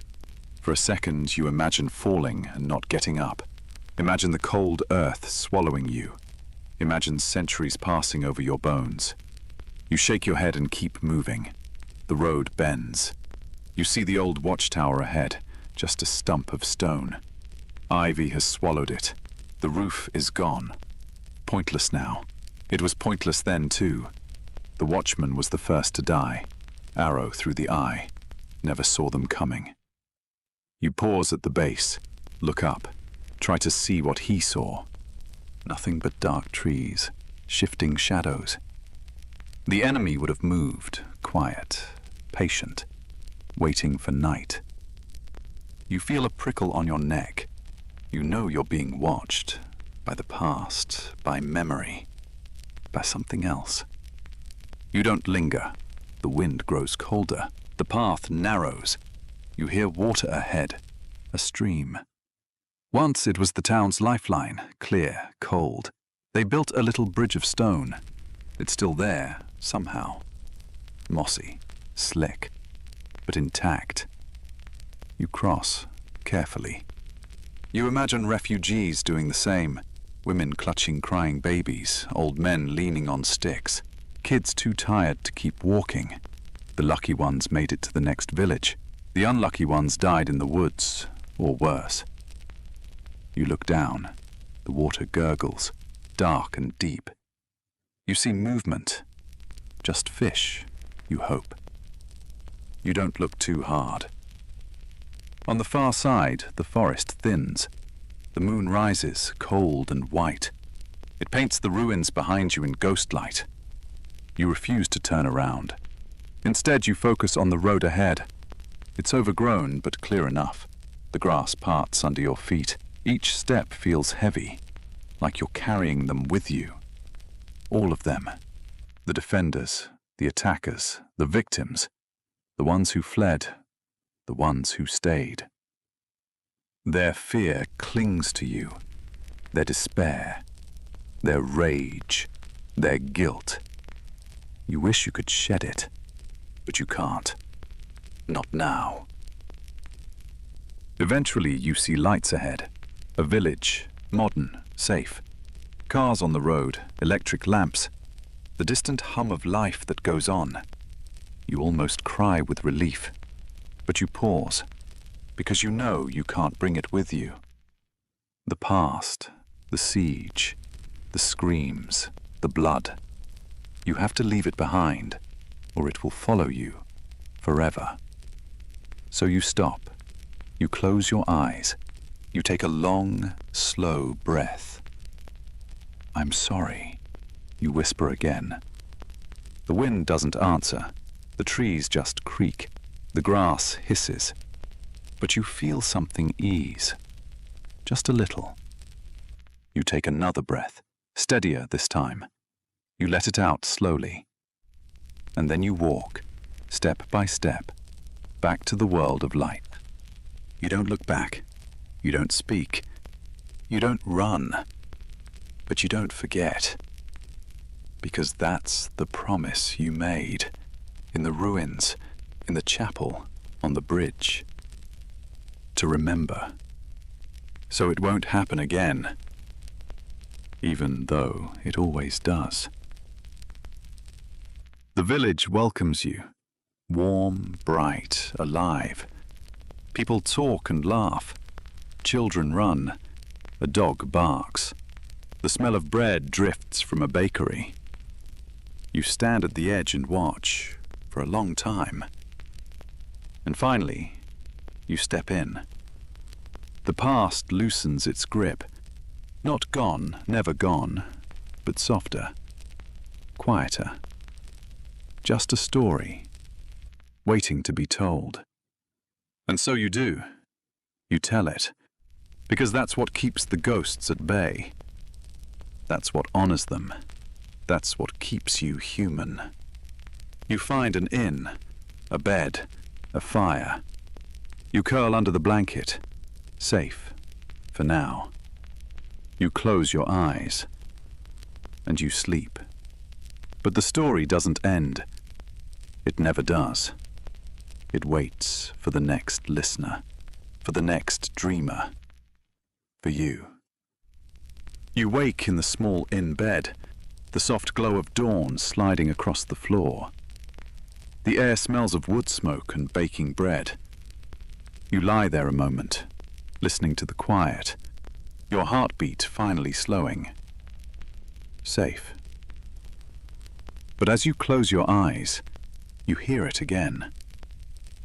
For a second, you imagine falling and not getting up. Imagine the cold earth swallowing you. Imagine centuries passing over your bones. You shake your head and keep moving. The road bends. You see the old watchtower ahead, just a stump of stone. Ivy has swallowed it. The roof is gone. Pointless now. It was pointless then too. The watchman was the first to die. Arrow through the eye. Never saw them coming. You pause at the base, look up, try to see what he saw. Nothing but dark trees, shifting shadows. The enemy would have moved, quiet, patient, waiting for night. You feel a prickle on your neck. You know you're being watched, by the past, by memory, by something else. You don't linger. The wind grows colder. The path narrows. You hear water ahead, a stream. Once it was the town's lifeline, clear, cold. They built a little bridge of stone. It's still there, somehow. Mossy, slick, but intact. You cross, carefully. You imagine refugees doing the same. Women clutching crying babies, old men leaning on sticks. Kids too tired to keep walking. The lucky ones made it to the next village. The unlucky ones died in the woods, or worse. You look down. The water gurgles, dark and deep. You see movement. Just fish, you hope. You don't look too hard. On the far side, the forest thins. The moon rises, cold and white. It paints the ruins behind you in ghost light. You refuse to turn around. Instead, you focus on the road ahead. It's overgrown, but clear enough. The grass parts under your feet. Each step feels heavy, like you're carrying them with you. All of them. The defenders, the attackers, the victims, the ones who fled, the ones who stayed. Their fear clings to you, their despair, their rage, their guilt. You wish you could shed it, but you can't. Not now. Eventually, you see lights ahead. A village, modern, safe. Cars on the road, electric lamps. The distant hum of life that goes on. You almost cry with relief. But you pause, because you know you can't bring it with you. The past, the siege, the screams, the blood. You have to leave it behind, or it will follow you, forever. So you stop. You close your eyes. You take a long, slow breath. I'm sorry, you whisper again. The wind doesn't answer. The trees just creak. The grass hisses. But you feel something ease. Just a little. You take another breath, steadier this time. You let it out slowly. And then you walk, step by step, back to the world of light. You don't look back. You don't speak. You don't run. But you don't forget. Because that's the promise you made. In the ruins, in the chapel, on the bridge. To remember. So it won't happen again. Even though it always does. The village welcomes you. Warm, bright, alive. People talk and laugh. Children run. A dog barks. The smell of bread drifts from a bakery. You stand at the edge and watch for a long time. And finally, you step in. The past loosens its grip. Not gone, never gone, but softer, quieter. Just a story, waiting to be told. And so you do. You tell it, because that's what keeps the ghosts at bay. That's what honors them. That's what keeps you human. You find an inn, a bed, a fire. You curl under the blanket, safe, for now. You close your eyes, and you sleep. But the story doesn't end. It never does. It waits for the next listener, for the next dreamer, for you. You wake in the small inn bed, the soft glow of dawn sliding across the floor. The air smells of wood smoke and baking bread. You lie there a moment, listening to the quiet, your heartbeat finally slowing. Safe. But as you close your eyes, you hear it again.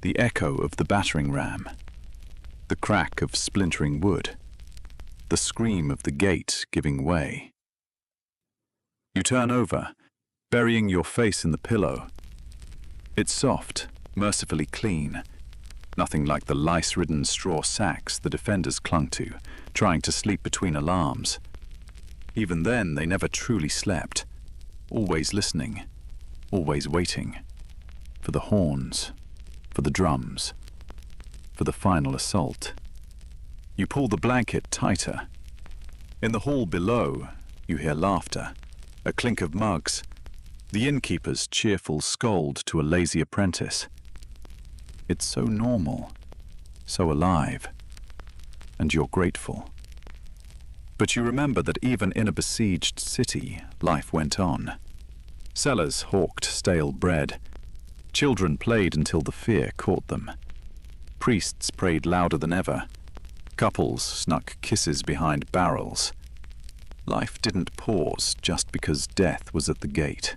The echo of the battering ram, the crack of splintering wood, the scream of the gate giving way. You turn over, burying your face in the pillow. It's soft, mercifully clean, nothing like the lice-ridden straw sacks the defenders clung to, trying to sleep between alarms. Even then, they never truly slept, always listening, always waiting, for the horns, for the drums, for the final assault. You pull the blanket tighter. In the hall below, you hear laughter, a clink of mugs, the innkeeper's cheerful scold to a lazy apprentice. It's so normal, so alive, and you're grateful. But you remember that even in a besieged city, life went on. Sellers hawked stale bread. Children played until the fear caught them. Priests prayed louder than ever. Couples snuck kisses behind barrels. Life didn't pause just because death was at the gate.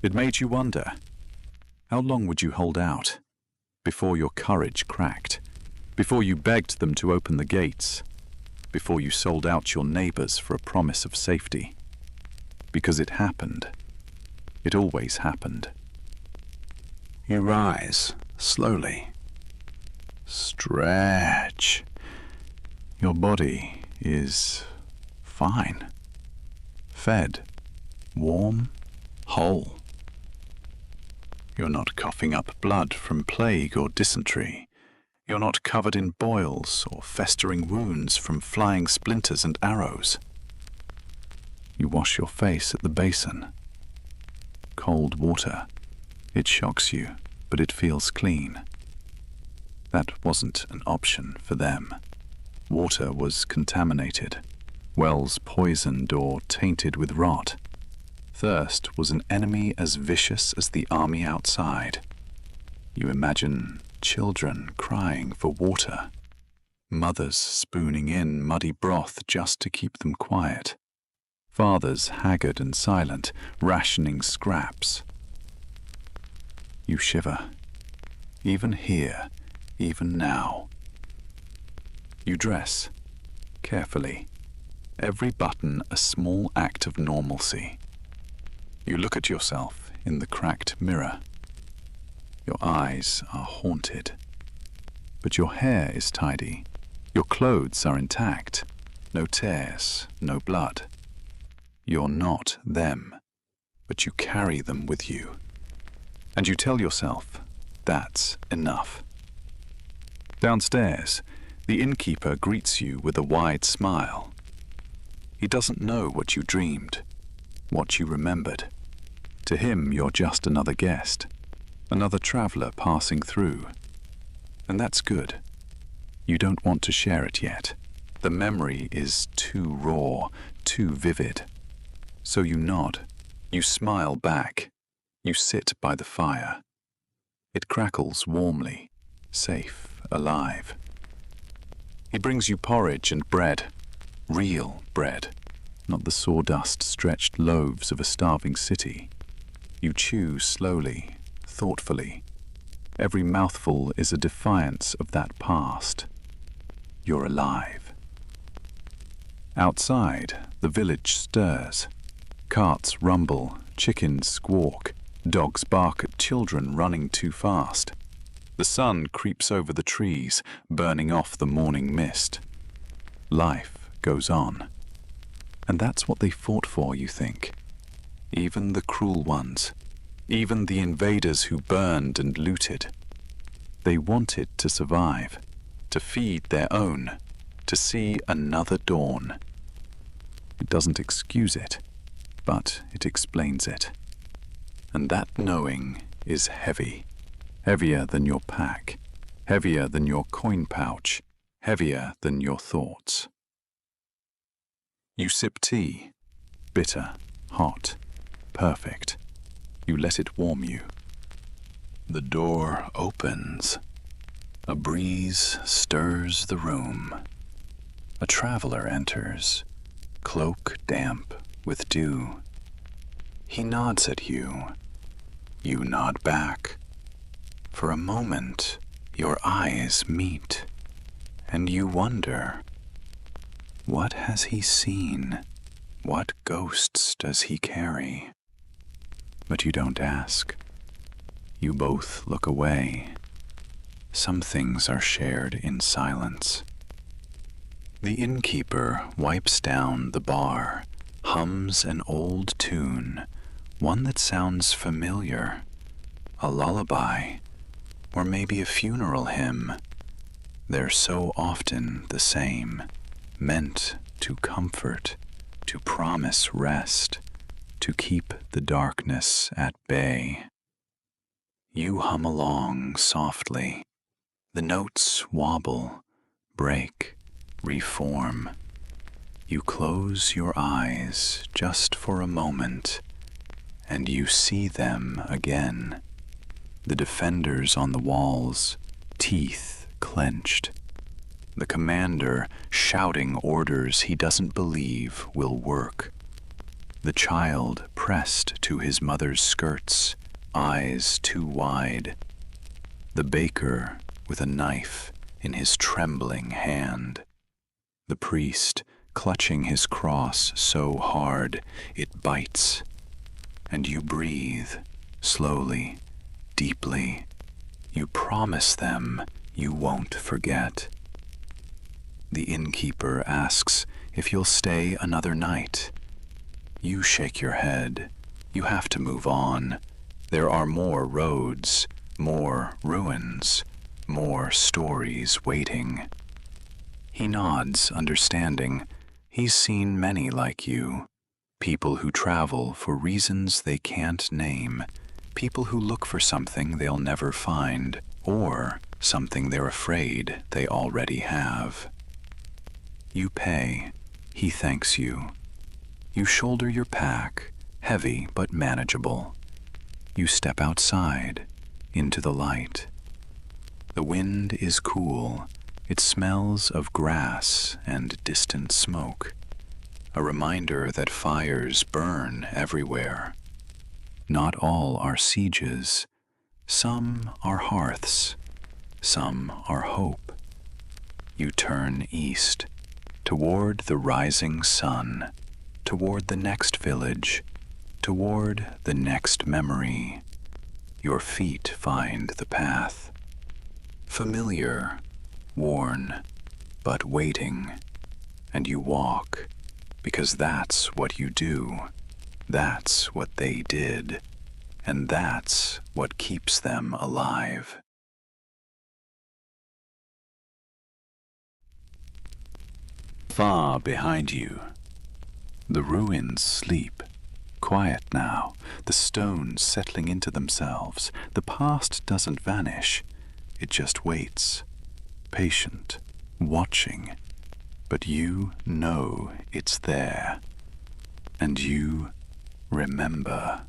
It made you wonder, how long would you hold out before your courage cracked, before you begged them to open the gates, before you sold out your neighbors for a promise of safety? Because it happened. It always happened. You rise slowly. Stretch. Your body is fine. Fed. Warm. Whole. You're not coughing up blood from plague or dysentery. You're not covered in boils or festering wounds from flying splinters and arrows. You wash your face at the basin. Cold water. It shocks you, but it feels clean. That wasn't an option for them. Water was contaminated, wells poisoned or tainted with rot. Thirst was an enemy as vicious as the army outside. You imagine children crying for water, mothers spooning in muddy broth just to keep them quiet, fathers haggard and silent, rationing scraps. You shiver, even here, even now. You dress, carefully, every button a small act of normalcy. You look at yourself in the cracked mirror. Your eyes are haunted, but your hair is tidy. Your clothes are intact, no tears, no blood. You're not them, but you carry them with you. And you tell yourself, that's enough. Downstairs, the innkeeper greets you with a wide smile. He doesn't know what you dreamed, what you remembered. To him, you're just another guest, another traveler passing through. And that's good. You don't want to share it yet. The memory is too raw, too vivid. So you nod, you smile back, you sit by the fire. It crackles warmly, safe, alive. He brings you porridge and bread, real bread, not the sawdust-stretched loaves of a starving city. You chew slowly, thoughtfully. Every mouthful is a defiance of that past. You're alive. Outside, the village stirs. Carts rumble, chickens squawk, dogs bark at children running too fast. The sun creeps over the trees, burning off the morning mist. Life goes on. And that's what they fought for, you think. Even the cruel ones, even the invaders who burned and looted. They wanted to survive, to feed their own, to see another dawn. It doesn't excuse it. but it explains it. And that knowing is heavy, heavier than your pack, heavier than your coin pouch, heavier than your thoughts. You sip tea, bitter, hot, perfect. You let it warm you. The door opens. A breeze stirs the room. A traveler enters, cloak damp with dew. He nods at you. You nod back. For a moment, your eyes meet, and you wonder, what has he seen? What ghosts does he carry? But you don't ask. You both look away. Some things are shared in silence. The innkeeper wipes down the bar, hums an old tune, one that sounds familiar, a lullaby, or maybe a funeral hymn. They're so often the same, meant to comfort, to promise rest, to keep the darkness at bay. You hum along softly. The notes wobble, break, reform. You close your eyes just for a moment, and you see them again. The defenders on the walls, teeth clenched. The commander shouting orders he doesn't believe will work. The child pressed to his mother's skirts, eyes too wide. The baker with a knife in his trembling hand. The priest clutching his cross so hard it bites. And you breathe, slowly, deeply. You promise them you won't forget. The innkeeper asks if you'll stay another night. You shake your head. You have to move on. There are more roads, more ruins, more stories waiting. He nods, understanding. He's seen many like you. People who travel for reasons they can't name. People who look for something they'll never find, or something they're afraid they already have. You pay. He thanks you. You shoulder your pack, heavy but manageable. You step outside, into the light. The wind is cool. It smells of grass and distant smoke. A reminder that fires burn everywhere. Not all are sieges. Some are hearths. Some are hope. You turn east, toward the rising sun, toward the next village, toward the next memory. Your feet find the path. Familiar, worn, but waiting. And you walk, because that's what you do. That's what they did. And that's what keeps them alive. Far behind you, the ruins sleep. Quiet now, the stones settling into themselves. The past doesn't vanish. It just waits, patient, watching. But you know it's there. And you remember.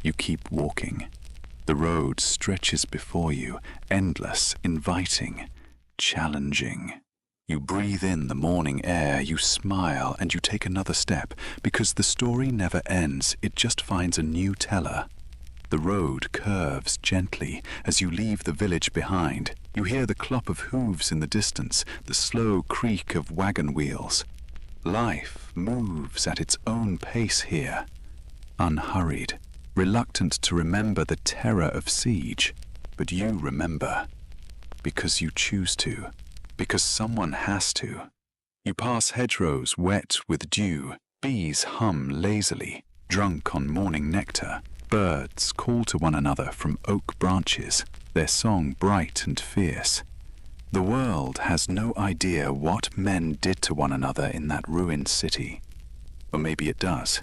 You keep walking. The road stretches before you, endless, inviting, challenging. You breathe in the morning air, you smile, and you take another step, because the story never ends, it just finds a new teller. The road curves gently as you leave the village behind. You hear the clop of hooves in the distance, the slow creak of wagon wheels. Life moves at its own pace here, unhurried, reluctant to remember the terror of siege. But you remember, because you choose to. Because someone has to. You pass hedgerows wet with dew. Bees hum lazily, drunk on morning nectar. Birds call to one another from oak branches, their song bright and fierce. The world has no idea what men did to one another in that ruined city. Or maybe it does.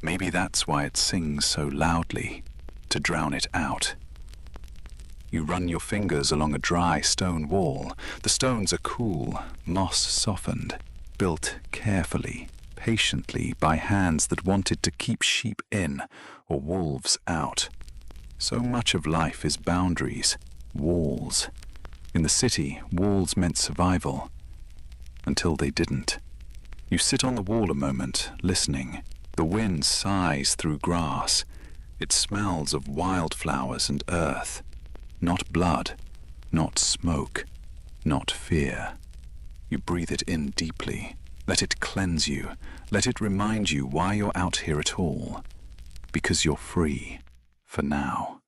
Maybe that's why it sings so loudly, to drown it out. You run your fingers along a dry stone wall. The stones are cool, moss-softened, built carefully, patiently by hands that wanted to keep sheep in or wolves out. So much of life is boundaries, walls. In the city, walls meant survival. Until they didn't. You sit on the wall a moment, listening. The wind sighs through grass. It smells of wildflowers and earth. Not blood, not smoke, not fear. You breathe it in deeply. Let it cleanse you. Let it remind you why you're out here at all. Because you're free, for now.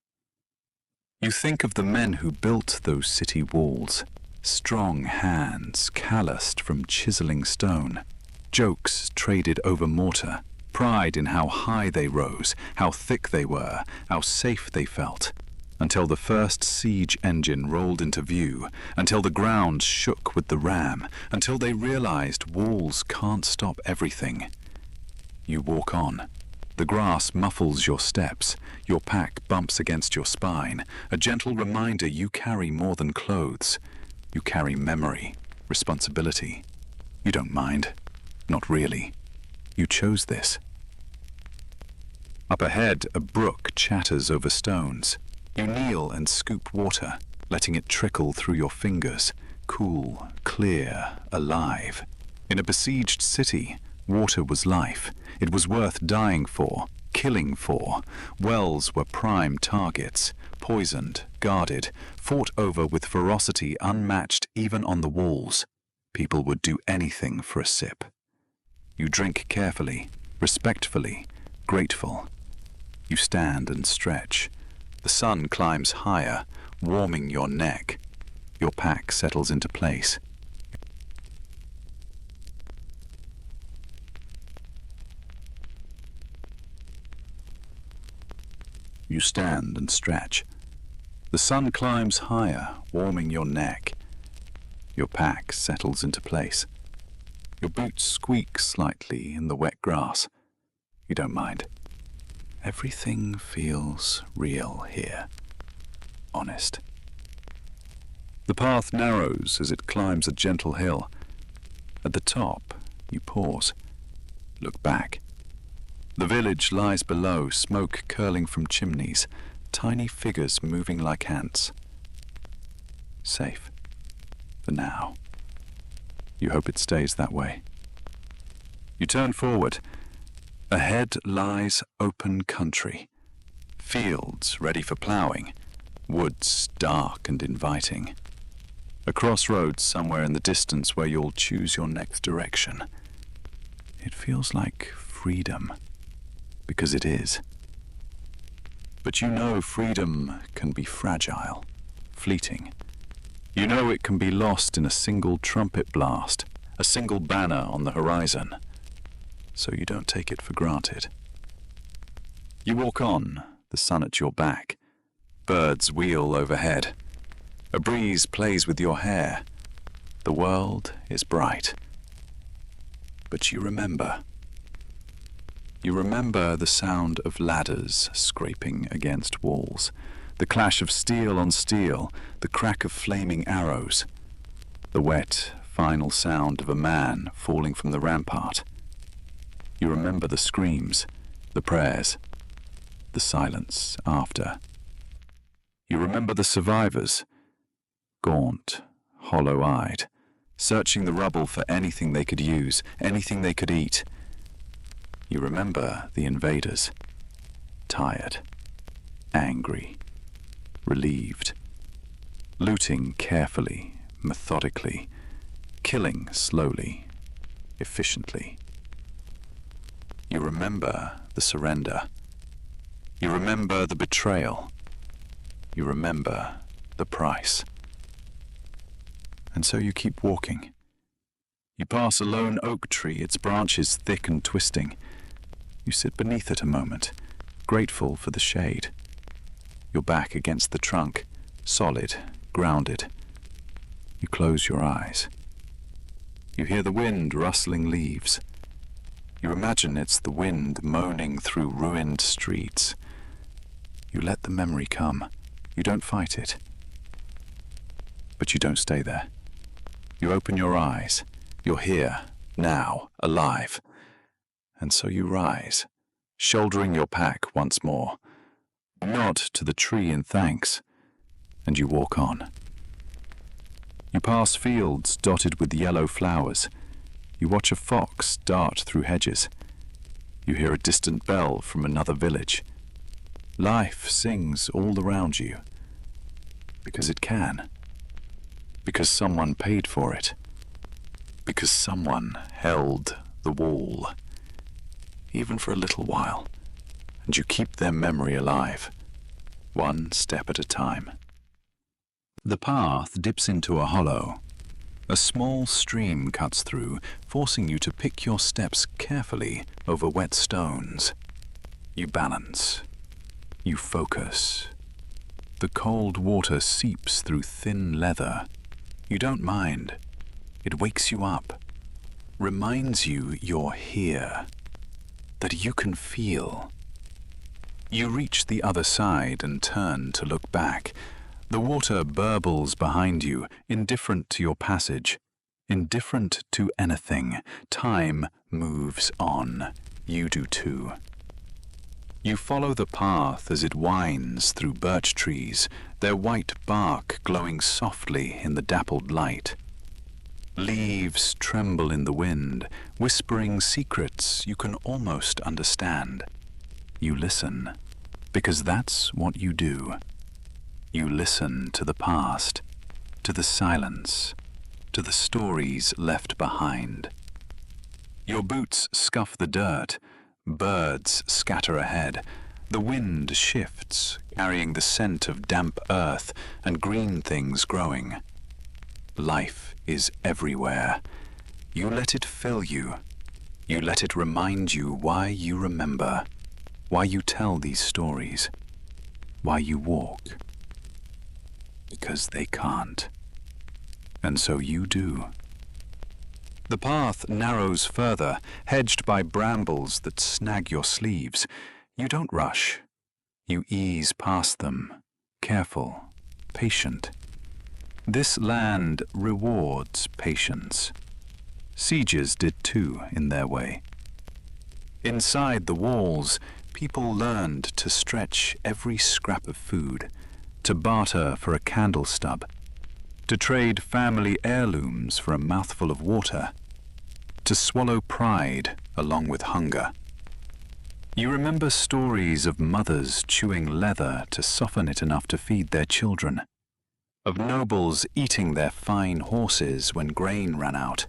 You think of the men who built those city walls. Strong hands, calloused from chiseling stone. Jokes traded over mortar. Pride in how high they rose, how thick they were, how safe they felt. Until the first siege engine rolled into view, until the ground shook with the ram, until they realized walls can't stop everything. You walk on. The grass muffles your steps, your pack bumps against your spine, a gentle reminder you carry more than clothes. You carry memory, responsibility. You don't mind. Not really. You chose this. Up ahead, a brook chatters over stones. You kneel and scoop water, letting it trickle through your fingers, cool, clear, alive. In a besieged city, water was life. It was worth dying for, killing for. Wells were prime targets, poisoned, guarded, fought over with ferocity unmatched even on the walls. People would do anything for a sip. You drink carefully, respectfully, grateful. You stand and stretch. The sun climbs higher, warming your neck. Your pack settles into place. You stand and stretch. The sun climbs higher, warming your neck. Your pack settles into place. Your boots squeak slightly in the wet grass. You don't mind. Everything feels real here. Honest. The path narrows as it climbs a gentle hill. At the top, you pause. Look back. The village lies below, smoke curling from chimneys, tiny figures moving like ants. Safe. For now. You hope it stays that way. You turn forward. Ahead lies open country. Fields ready for ploughing. Woods dark and inviting. A crossroads somewhere in the distance where you'll choose your next direction. It feels like freedom. Because it is. But you know freedom can be fragile, fleeting. You know it can be lost in a single trumpet blast, a single banner on the horizon. So you don't take it for granted. You walk on, the sun at your back. Birds wheel overhead. A breeze plays with your hair. The world is bright. But you remember. You remember the sound of ladders scraping against walls, the clash of steel on steel, the crack of flaming arrows, the wet, final sound of a man falling from the rampart. You remember the screams, the prayers, the silence after. You remember the survivors, gaunt, hollow-eyed, searching the rubble for anything they could use, anything they could eat. You remember the invaders, tired, angry, relieved, looting carefully, methodically, killing slowly, efficiently. You remember the surrender. You remember the betrayal. You remember the price. And so you keep walking. You pass a lone oak tree, its branches thick and twisting. You sit beneath it a moment, grateful for the shade. Your back against the trunk, solid, grounded. You close your eyes. You hear the wind rustling leaves. You imagine it's the wind moaning through ruined streets. You let the memory come. You don't fight it. But you don't stay there. You open your eyes. You're here, now, alive. And so you rise, shouldering your pack once more. You nod to the tree in thanks, and you walk on. You pass fields dotted with yellow flowers. You watch a fox dart through hedges. You hear a distant bell from another village. Life sings all around you. Because it can. Because someone paid for it. Because someone held the wall. Even for a little while. And you keep their memory alive. One step at a time. The path dips into a hollow. A small stream cuts through, forcing you to pick your steps carefully over wet stones. You balance. You focus. The cold water seeps through thin leather. You don't mind. It wakes you up. Reminds you you're here. That you can feel. You reach the other side and turn to look back. The water burbles behind you, indifferent to your passage, indifferent to anything. Time moves on. You do too. You follow the path as it winds through birch trees, their white bark glowing softly in the dappled light. Leaves tremble in the wind, whispering secrets you can almost understand. You listen, because that's what you do. You listen to the past, to the silence, to the stories left behind. Your boots scuff the dirt, birds scatter ahead, the wind shifts, carrying the scent of damp earth and green things growing. Life is everywhere. You let it fill you. You let it remind you why you remember, why you tell these stories, why you walk. Because they can't. And so you do. The path narrows further, hedged by brambles that snag your sleeves. You don't rush. You ease past them, careful, patient. This land rewards patience. Sieges did too, in their way. Inside the walls, people learned to stretch every scrap of food, to barter for a candle stub, to trade family heirlooms for a mouthful of water, to swallow pride along with hunger. You remember stories of mothers chewing leather to soften it enough to feed their children, of nobles eating their fine horses when grain ran out.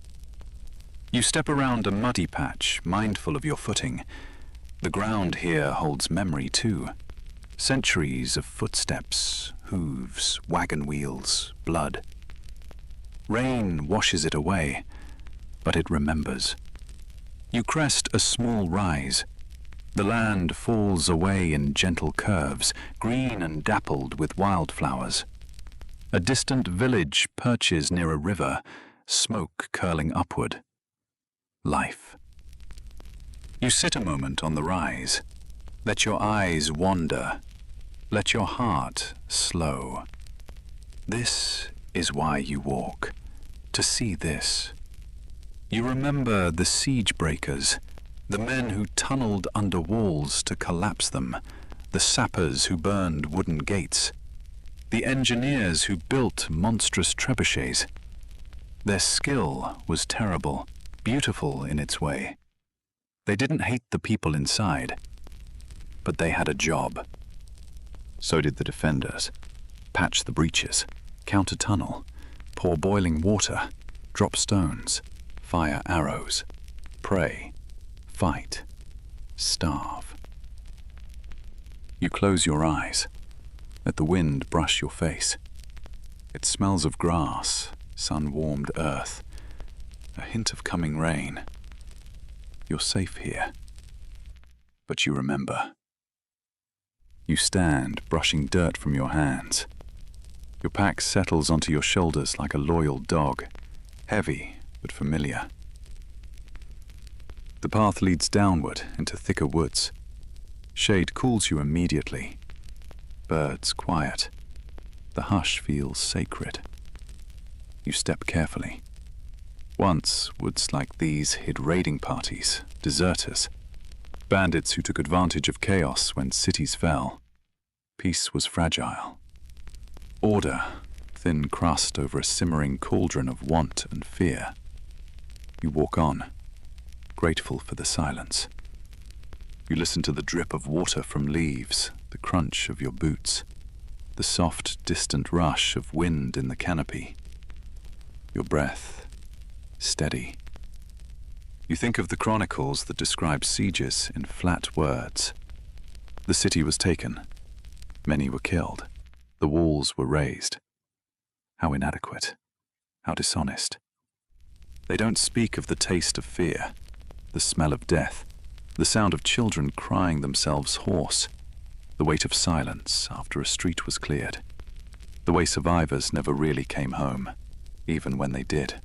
You step around a muddy patch, mindful of your footing. The ground here holds memory too. Centuries of footsteps, hooves, wagon wheels, blood. Rain washes it away, but it remembers. You crest a small rise. The land falls away in gentle curves, green and dappled with wildflowers. A distant village perches near a river, smoke curling upward. Life. You sit a moment on the rise. Let your eyes wander. Let your heart slow. This is why you walk, to see this. You remember the siege breakers, the men who tunneled under walls to collapse them, the sappers who burned wooden gates, the engineers who built monstrous trebuchets. Their skill was terrible, beautiful in its way. They didn't hate the people inside, but they had a job. So did the defenders. Patch the breaches, count a tunnel, pour boiling water, drop stones, fire arrows, pray, fight, starve. You close your eyes. Let the wind brush your face. It smells of grass, sun-warmed earth, a hint of coming rain. You're safe here. But you remember. You stand, brushing dirt from your hands. Your pack settles onto your shoulders like a loyal dog, heavy but familiar. The path leads downward into thicker woods. Shade cools you immediately. Birds quiet. The hush feels sacred. You step carefully. Once, woods like these hid raiding parties, deserters, bandits who took advantage of chaos when cities fell. Peace was fragile. Order, thin crust over a simmering cauldron of want and fear. You walk on, grateful for the silence. You listen to the drip of water from leaves, the crunch of your boots, the soft, distant rush of wind in the canopy. Your breath, steady. You think of the chronicles that describe sieges in flat words. The city was taken. Many were killed. The walls were razed. How inadequate. How dishonest. They don't speak of the taste of fear, the smell of death, the sound of children crying themselves hoarse, the weight of silence after a street was cleared, the way survivors never really came home, even when they did.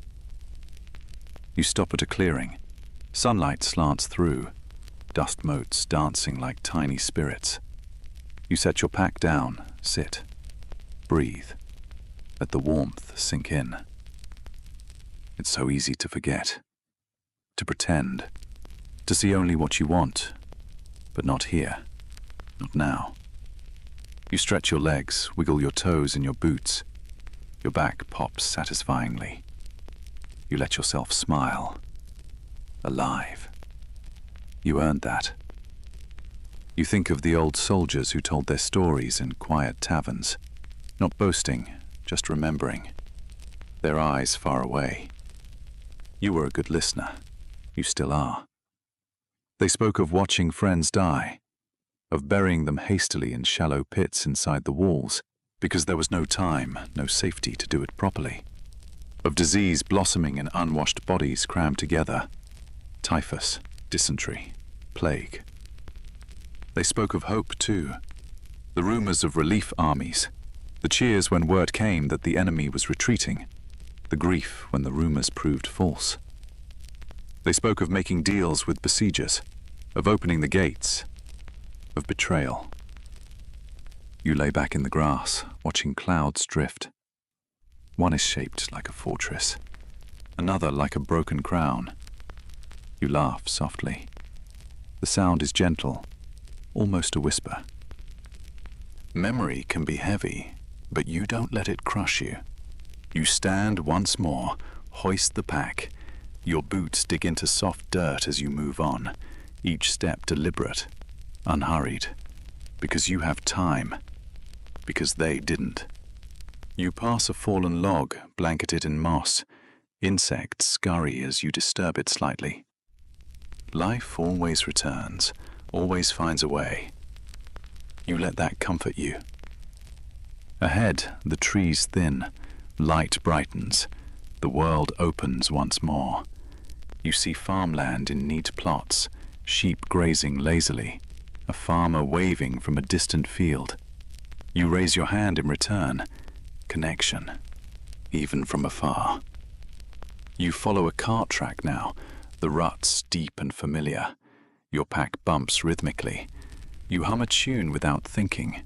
You stop at a clearing. Sunlight slants through, dust motes dancing like tiny spirits. You set your pack down, sit, breathe, let the warmth sink in. It's so easy to forget, to pretend, to see only what you want, but not here, not now. You stretch your legs, wiggle your toes in your boots. Your back pops satisfyingly. You let yourself smile. Alive. You earned that. You think of the old soldiers who told their stories in quiet taverns, not boasting, just remembering, their eyes far away. You were a good listener. You still are. They spoke of watching friends die, of burying them hastily in shallow pits inside the walls, because there was no time, no safety to do it properly, of disease blossoming in unwashed bodies crammed together, typhus, dysentery, plague. They spoke of hope too, the rumors of relief armies, the cheers when word came that the enemy was retreating, the grief when the rumors proved false. They spoke of making deals with besiegers, of opening the gates, of betrayal. You lay back in the grass, watching clouds drift. One is shaped like a fortress, another like a broken crown. You laugh softly. The sound is gentle, almost a whisper. Memory can be heavy, but you don't let it crush you. You stand once more, hoist the pack. Your boots dig into soft dirt as you move on, each step deliberate, unhurried, because you have time, because they didn't. You pass a fallen log blanketed in moss. Insects scurry as you disturb it slightly. Life always returns, always finds a way. You let that comfort you. Ahead, the trees thin, light brightens, the world opens once more. You see farmland in neat plots, sheep grazing lazily, a farmer waving from a distant field. You raise your hand in return. Connection, even from afar. You follow a cart track now, the ruts deep and familiar. Your pack bumps rhythmically. You hum a tune without thinking,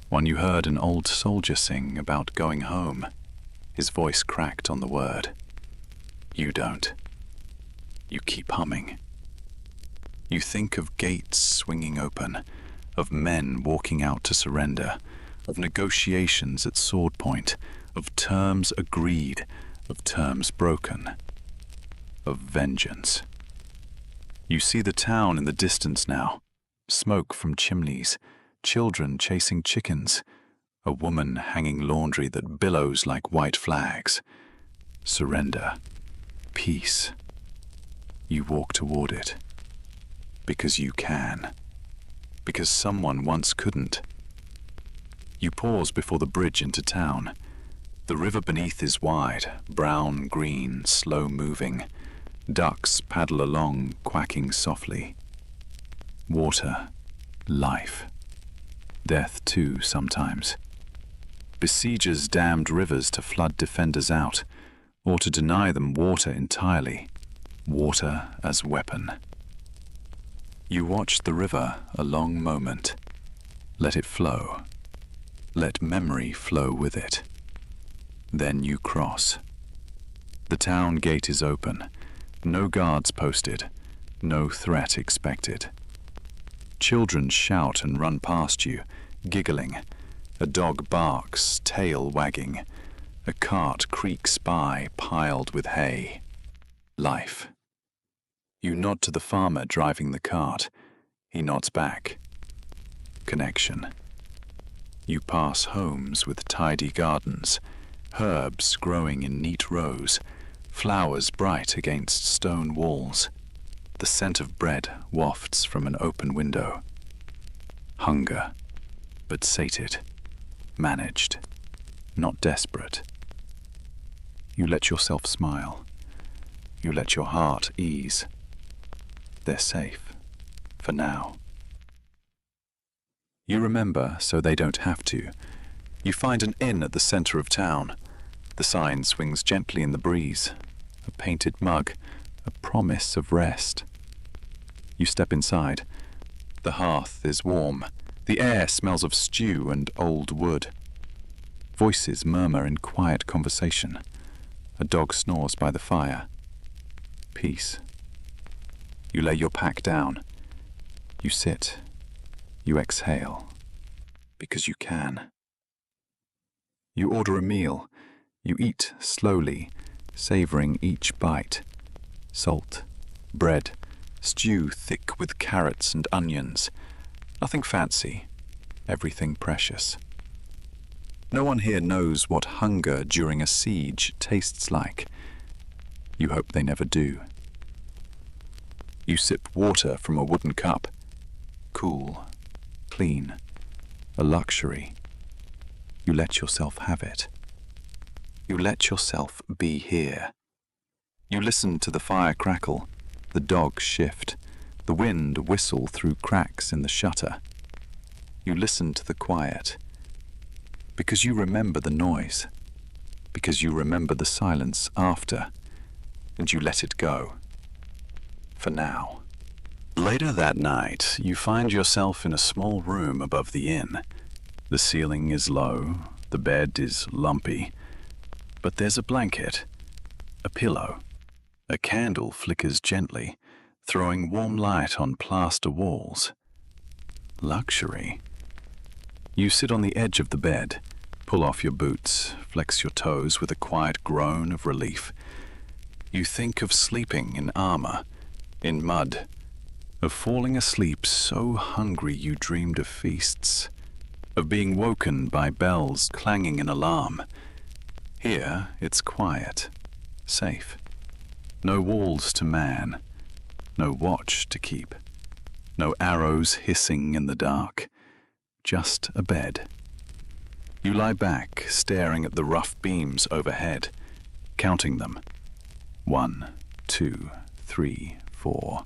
one you heard an old soldier sing about going home. His voice cracked on the word. You don't. You keep humming. You think of gates swinging open, of men walking out to surrender, of negotiations at sword point, of terms agreed, of terms broken, of vengeance. You see the town in the distance now, smoke from chimneys, children chasing chickens, a woman hanging laundry that billows like white flags. Surrender. Peace. You walk toward it. Because you can. Because someone once couldn't. You pause before the bridge into town. The river beneath is wide, brown, green, slow-moving. Ducks paddle along, quacking softly. Water. Life. Death, too, sometimes. Besiegers dammed rivers to flood defenders out, or to deny them water entirely. Water as weapon. You watch the river a long moment. Let it flow. Let memory flow with it. Then you cross. The town gate is open. No guards posted. No threat expected. Children shout and run past you, giggling. A dog barks, tail wagging. A cart creaks by, piled with hay. Life. You nod to the farmer driving the cart. He nods back. Connection. You pass homes with tidy gardens, herbs growing in neat rows, flowers bright against stone walls. The scent of bread wafts from an open window. Hunger, but sated, managed, not desperate. You let yourself smile. You let your heart ease. They're safe, for now. You remember so they don't have to. You find an inn at the center of town. The sign swings gently in the breeze. A painted mug, a promise of rest. You step inside. The hearth is warm. The air smells of stew and old wood. Voices murmur in quiet conversation. A dog snores by the fire. Peace. You lay your pack down. You sit. You exhale. Because you can. You order a meal. You eat slowly, savoring each bite. Salt, bread, stew thick with carrots and onions. Nothing fancy, everything precious. No one here knows what hunger during a siege tastes like. You hope they never do. You sip water from a wooden cup. Cool, clean, a luxury. You let yourself have it. You let yourself be here. You listen to the fire crackle, the dogs shift, the wind whistle through cracks in the shutter. You listen to the quiet. Because you remember the noise. Because you remember the silence after. And you let it go. For now. Later that night, you find yourself in a small room above the inn. The ceiling is low, the bed is lumpy, but there's a blanket, a pillow. A candle flickers gently, throwing warm light on plaster walls. Luxury. You sit on the edge of the bed, pull off your boots, flex your toes with a quiet groan of relief. You think of sleeping in armor, in mud, of falling asleep so hungry you dreamed of feasts, of being woken by bells clanging an alarm. Here it's quiet, safe. No walls to man, no watch to keep, no arrows hissing in the dark, just a bed. You lie back, staring at the rough beams overhead, counting them. 1, 2, 3, 4.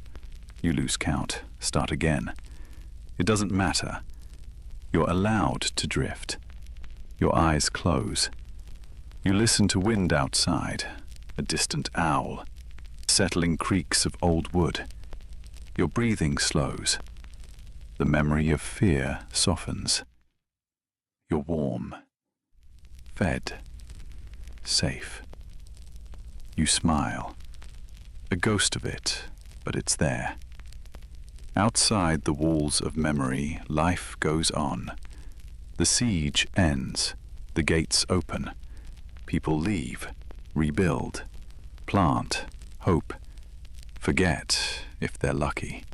You lose count, start again. It doesn't matter. You're allowed to drift. Your eyes close. You listen to wind outside, a distant owl, settling creaks of old wood. Your breathing slows. The memory of fear softens. You're warm, fed, safe. You smile. A ghost of it, but it's there. Outside the walls of memory, life goes on. The siege ends. The gates open. People leave, rebuild, plant, hope, forget if they're lucky.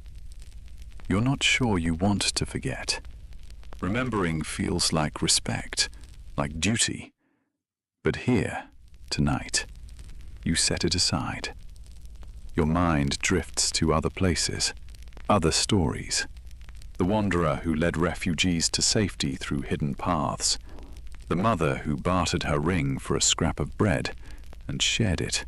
You're not sure you want to forget. Remembering feels like respect, like duty. But here, tonight, you set it aside. Your mind drifts to other places, other stories. The wanderer who led refugees to safety through hidden paths. The mother who bartered her ring for a scrap of bread and shared it.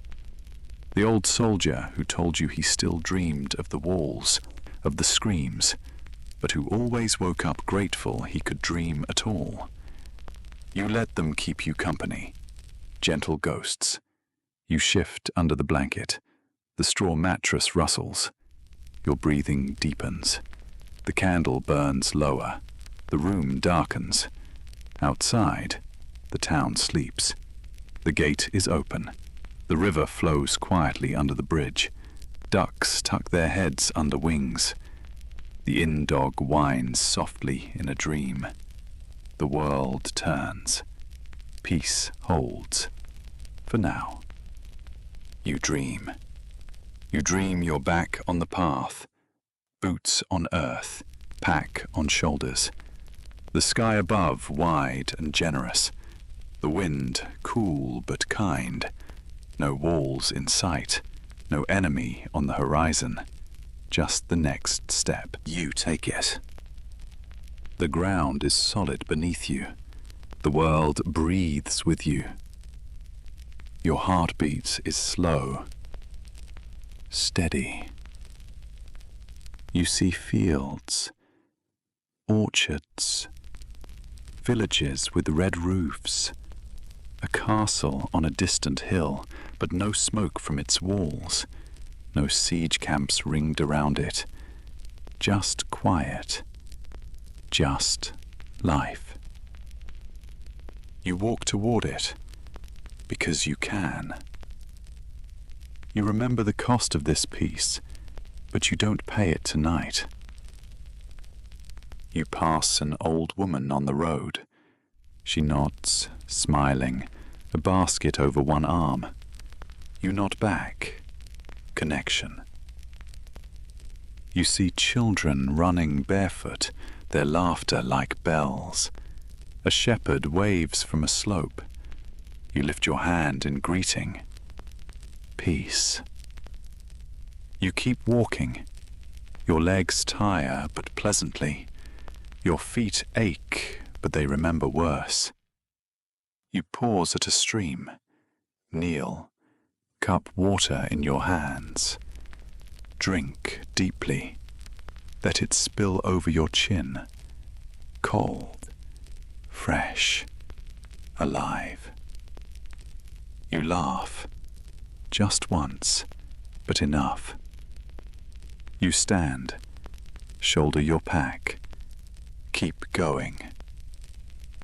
The old soldier who told you he still dreamed of the walls, of the screams, but who always woke up grateful he could dream at all. You let them keep you company, gentle ghosts. You shift under the blanket. The straw mattress rustles. Your breathing deepens. The candle burns lower. The room darkens. Outside, the town sleeps. The gate is open. The river flows quietly under the bridge. Ducks tuck their heads under wings. The inn dog whines softly in a dream. The world turns. Peace holds. For now. You dream. You dream you're back on the path. Boots on earth, pack on shoulders. The sky above wide and generous. The wind cool but kind. No walls in sight. No enemy on the horizon. Just the next step. You take it. The ground is solid beneath you. The world breathes with you. Your heartbeat is slow, steady. You see fields, orchards, villages with red roofs, a castle on a distant hill, but no smoke from its walls, no siege camps ringed around it, just quiet, just life. You walk toward it because you can. You remember the cost of this peace, but you don't pay it tonight. You pass an old woman on the road. She nods, smiling, a basket over one arm. You nod back. Connection. You see children running barefoot, their laughter like bells. A shepherd waves from a slope. You lift your hand in greeting. Peace. You keep walking. Your legs tire, but pleasantly. Your feet ache, but they remember worse. You pause at a stream. Kneel. Cup water in your hands. Drink deeply. Let it spill over your chin. Cold. Fresh. Alive. You laugh. Just once, but enough. You stand. Shoulder your pack. Keep going.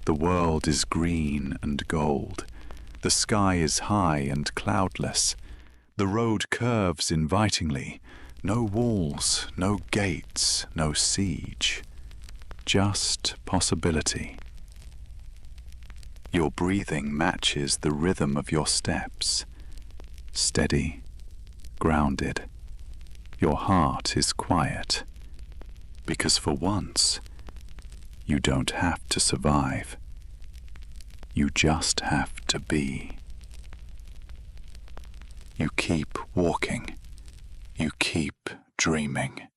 The world is green and gold. The sky is high and cloudless. The road curves invitingly. No walls, no gates, no siege. Just possibility. Your breathing matches the rhythm of your steps. Steady, grounded. Your heart is quiet. Because for once, you don't have to survive. You just have to be. You keep walking. You keep dreaming.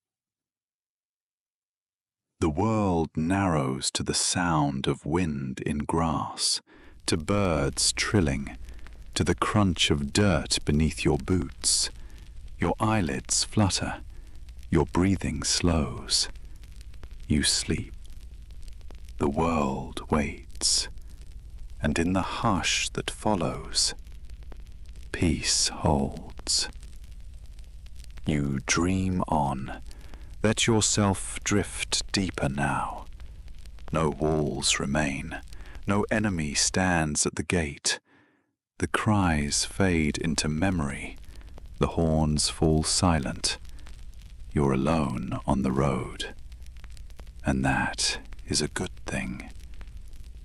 The world narrows to the sound of wind in grass, to birds trilling, to the crunch of dirt beneath your boots. Your eyelids flutter. Your breathing slows. You sleep. The world waits. And in the hush that follows, peace holds. You dream on. Let yourself drift deeper now. No walls remain. No enemy stands at the gate. The cries fade into memory. The horns fall silent. You're alone on the road. And that is a good thing.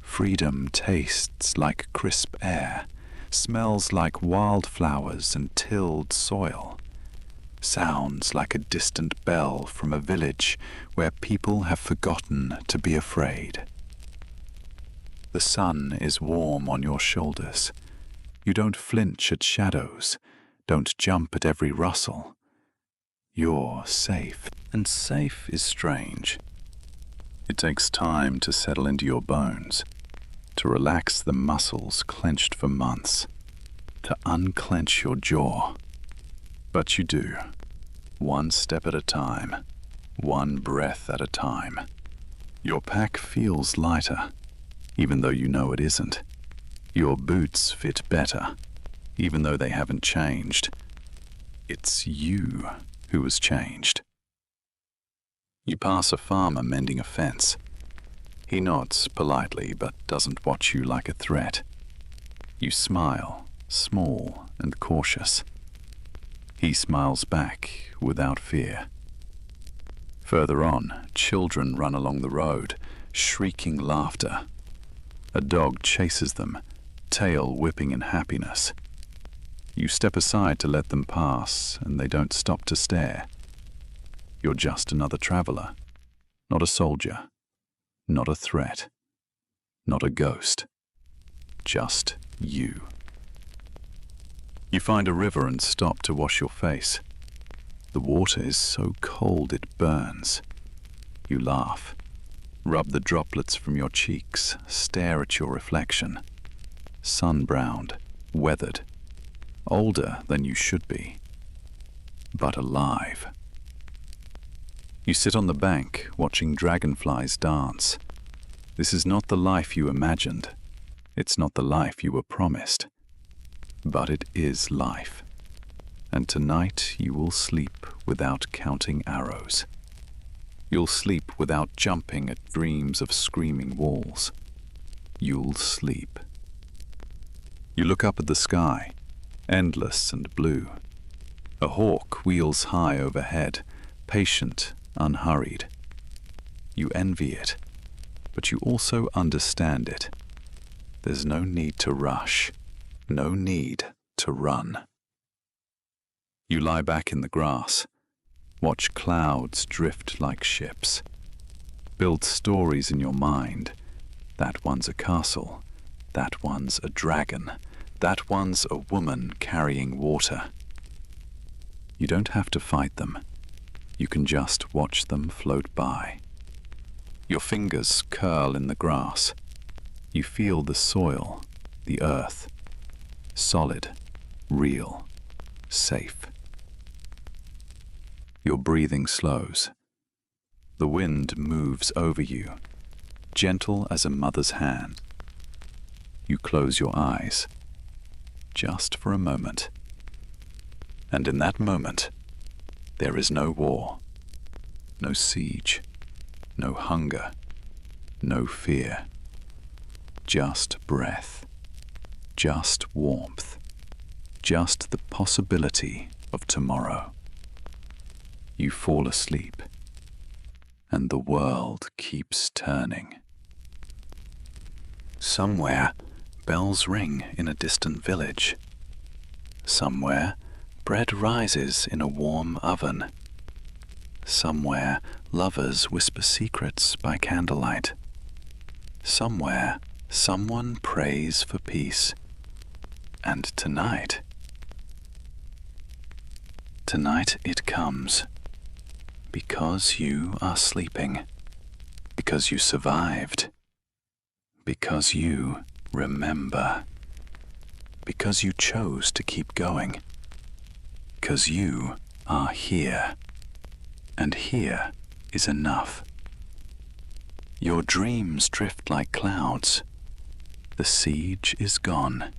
Freedom tastes like crisp air, smells like wildflowers and tilled soil, sounds like a distant bell from a village where people have forgotten to be afraid. The sun is warm on your shoulders. You don't flinch at shadows, don't jump at every rustle. You're safe, and safe is strange. It takes time to settle into your bones, to relax the muscles clenched for months, to unclench your jaw. But you do, one step at a time, one breath at a time. Your pack feels lighter, even though you know it isn't. Your boots fit better, even though they haven't changed. It's you who has changed. You pass a farmer mending a fence. He nods politely but doesn't watch you like a threat. You smile, small and cautious. He smiles back without fear. Further on, children run along the road, shrieking laughter. A dog chases them, tail whipping in happiness. You step aside to let them pass, and they don't stop to stare. You're just another traveler, not a soldier, not a threat, not a ghost, just you. You find a river and stop to wash your face. The water is so cold it burns. You laugh, rub the droplets from your cheeks, stare at your reflection. Sun-browned, weathered, older than you should be, but alive. You sit on the bank watching dragonflies dance. This is not the life you imagined. It's not the life you were promised. But it is life. And tonight you will sleep without counting arrows. You'll sleep without jumping at dreams of screaming walls. You'll sleep. You look up at the sky, endless and blue. A hawk wheels high overhead, patient, unhurried. You envy it, but you also understand it. There's no need to rush, no need to run. You lie back in the grass, watch clouds drift like ships. Build stories in your mind. That one's a castle, that one's a dragon, that one's a woman carrying water. You don't have to fight them. You can just watch them float by. Your fingers curl in the grass. You feel the soil, the earth. Solid, real, safe. Your breathing slows. The wind moves over you, gentle as a mother's hand. You close your eyes, just for a moment. And in that moment, there is no war, no siege, no hunger, no fear. Just breath, just warmth, just the possibility of tomorrow. You fall asleep, and the world keeps turning. Somewhere, bells ring in a distant village. Somewhere, bread rises in a warm oven. Somewhere, lovers whisper secrets by candlelight. Somewhere, someone prays for peace. And tonight it comes. Because you are sleeping. Because you survived. Because you remember. Because you chose to keep going. Because you are here. And here is enough. Your dreams drift like clouds. The siege is gone.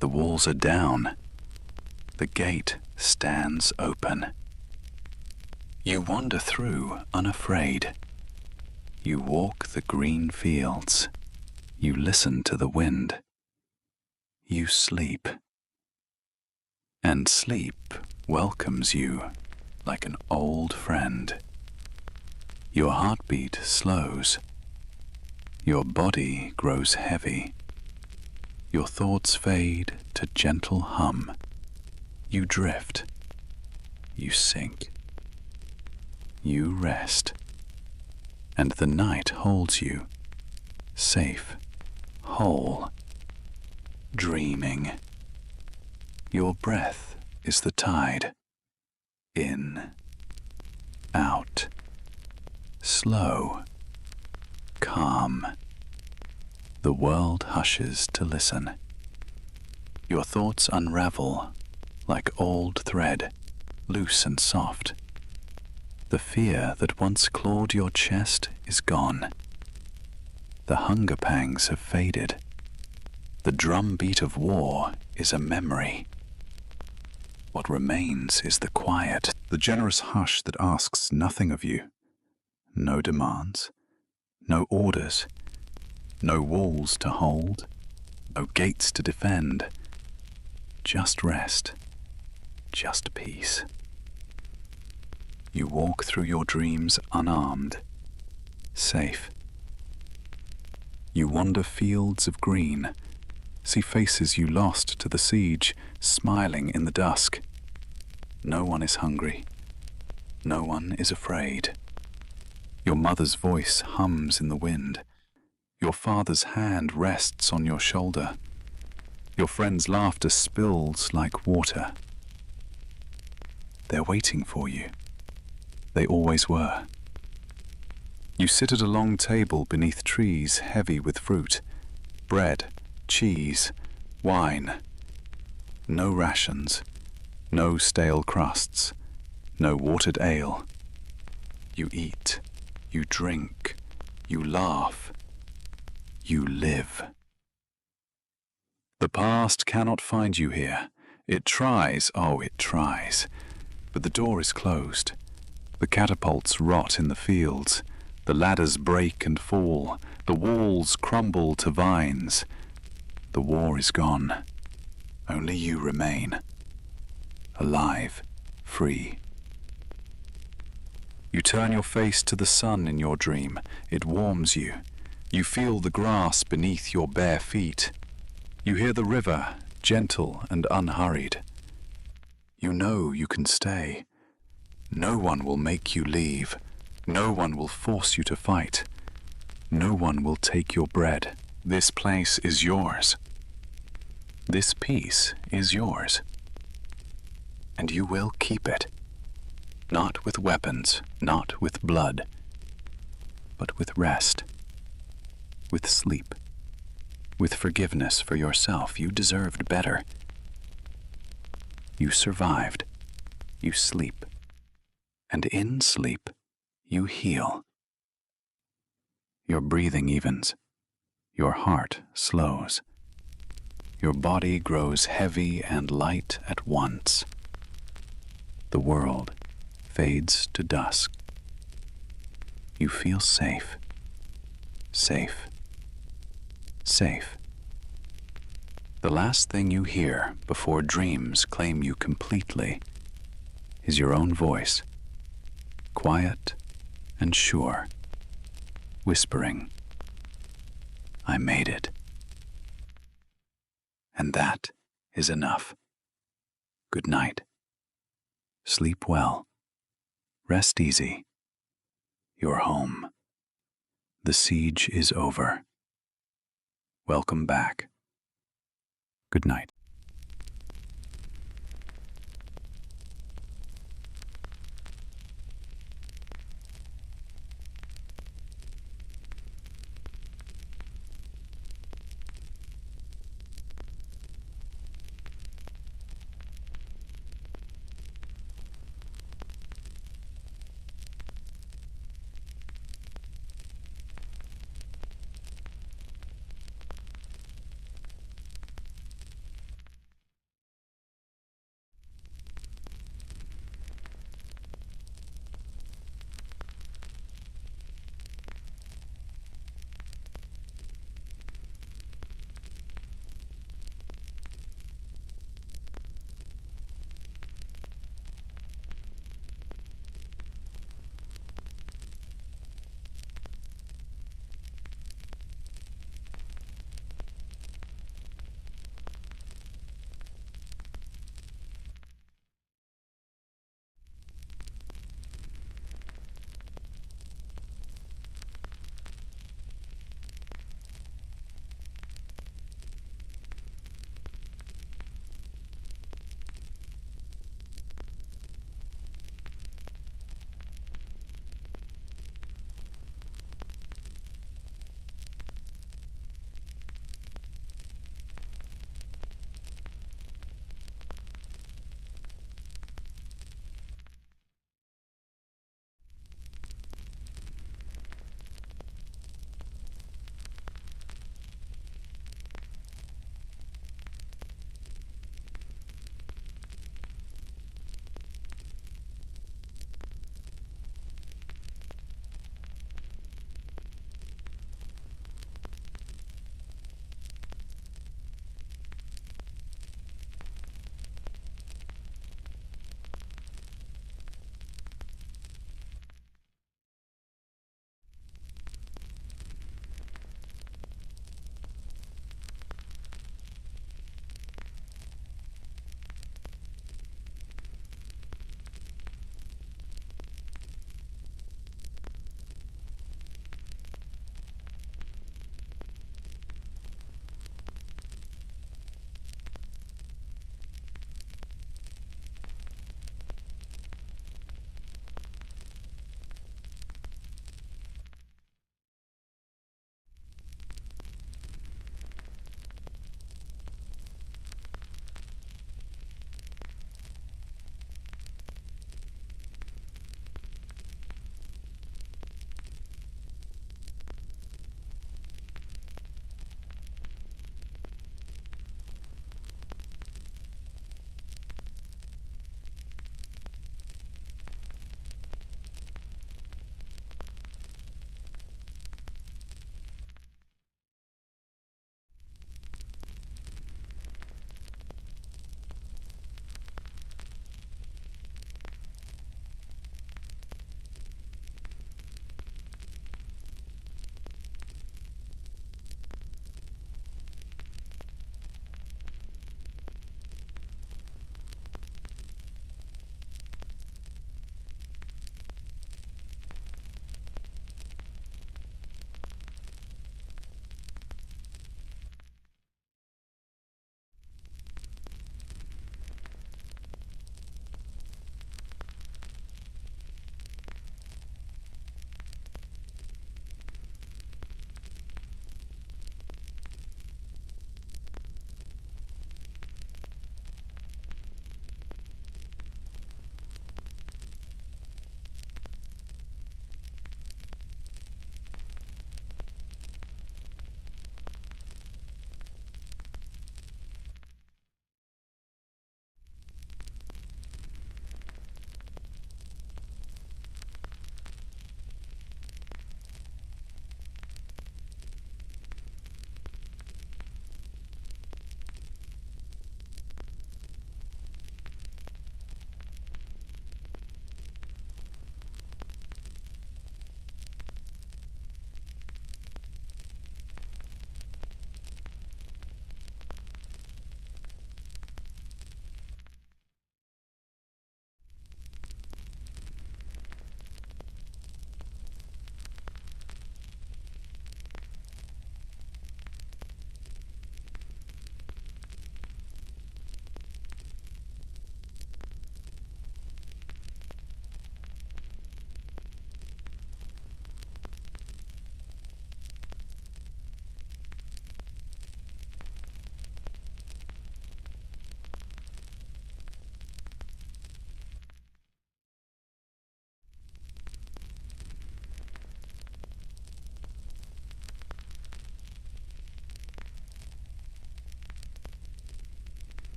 The walls are down. The gate stands open. You wander through unafraid. You walk the green fields. You listen to the wind. You sleep. And sleep welcomes you like an old friend. Your heartbeat slows. Your body grows heavy. Your thoughts fade to gentle hum. You drift. You sink. You rest. And the night holds you, safe, whole, dreaming. Your breath is the tide. In, out, slow, calm. The world hushes to listen. Your thoughts unravel like old thread, loose and soft. The fear that once clawed your chest is gone. The hunger pangs have faded. The drumbeat of war is a memory. What remains is the quiet, the generous hush that asks nothing of you, No demands, no orders, no walls to hold, no gates to defend. Just rest, just peace. You walk through your dreams unarmed, safe. You wander fields of green, see faces you lost to the siege, smiling in the dusk. No one is hungry. No one is afraid. Your mother's voice hums in the wind. Your father's hand rests on your shoulder. Your friend's laughter spills like water. They're waiting for you. They always were. You sit at a long table beneath trees heavy with fruit, bread, cheese, wine. No rations, no stale crusts, no watered ale. You eat, you drink, you laugh, you live. The past cannot find you here. It tries, oh, it tries. But the door is closed. The catapults rot in the fields. The ladders break and fall. The walls crumble to vines. The war is gone. Only you remain. Alive, free. You turn your face to the sun in your dream. It warms you. You feel the grass beneath your bare feet. You hear the river, gentle and unhurried. You know you can stay. No one will make you leave. No one will force you to fight. No one will take your bread. This place is yours. This peace is yours. And you will keep it. Not with weapons, not with blood, but with rest, with sleep, with forgiveness for yourself. You deserved better. You survived. You sleep. And in sleep, you heal. Your breathing evens. Your heart slows. Your body grows heavy and light at once. The world fades to dusk. You feel safe. Safe. Safe. The last thing you hear before dreams claim you completely is your own voice, quiet and sure, whispering, "I made it." And that is enough. Good night. Sleep well. Rest easy. You're home. The siege is over. Welcome back. Good night.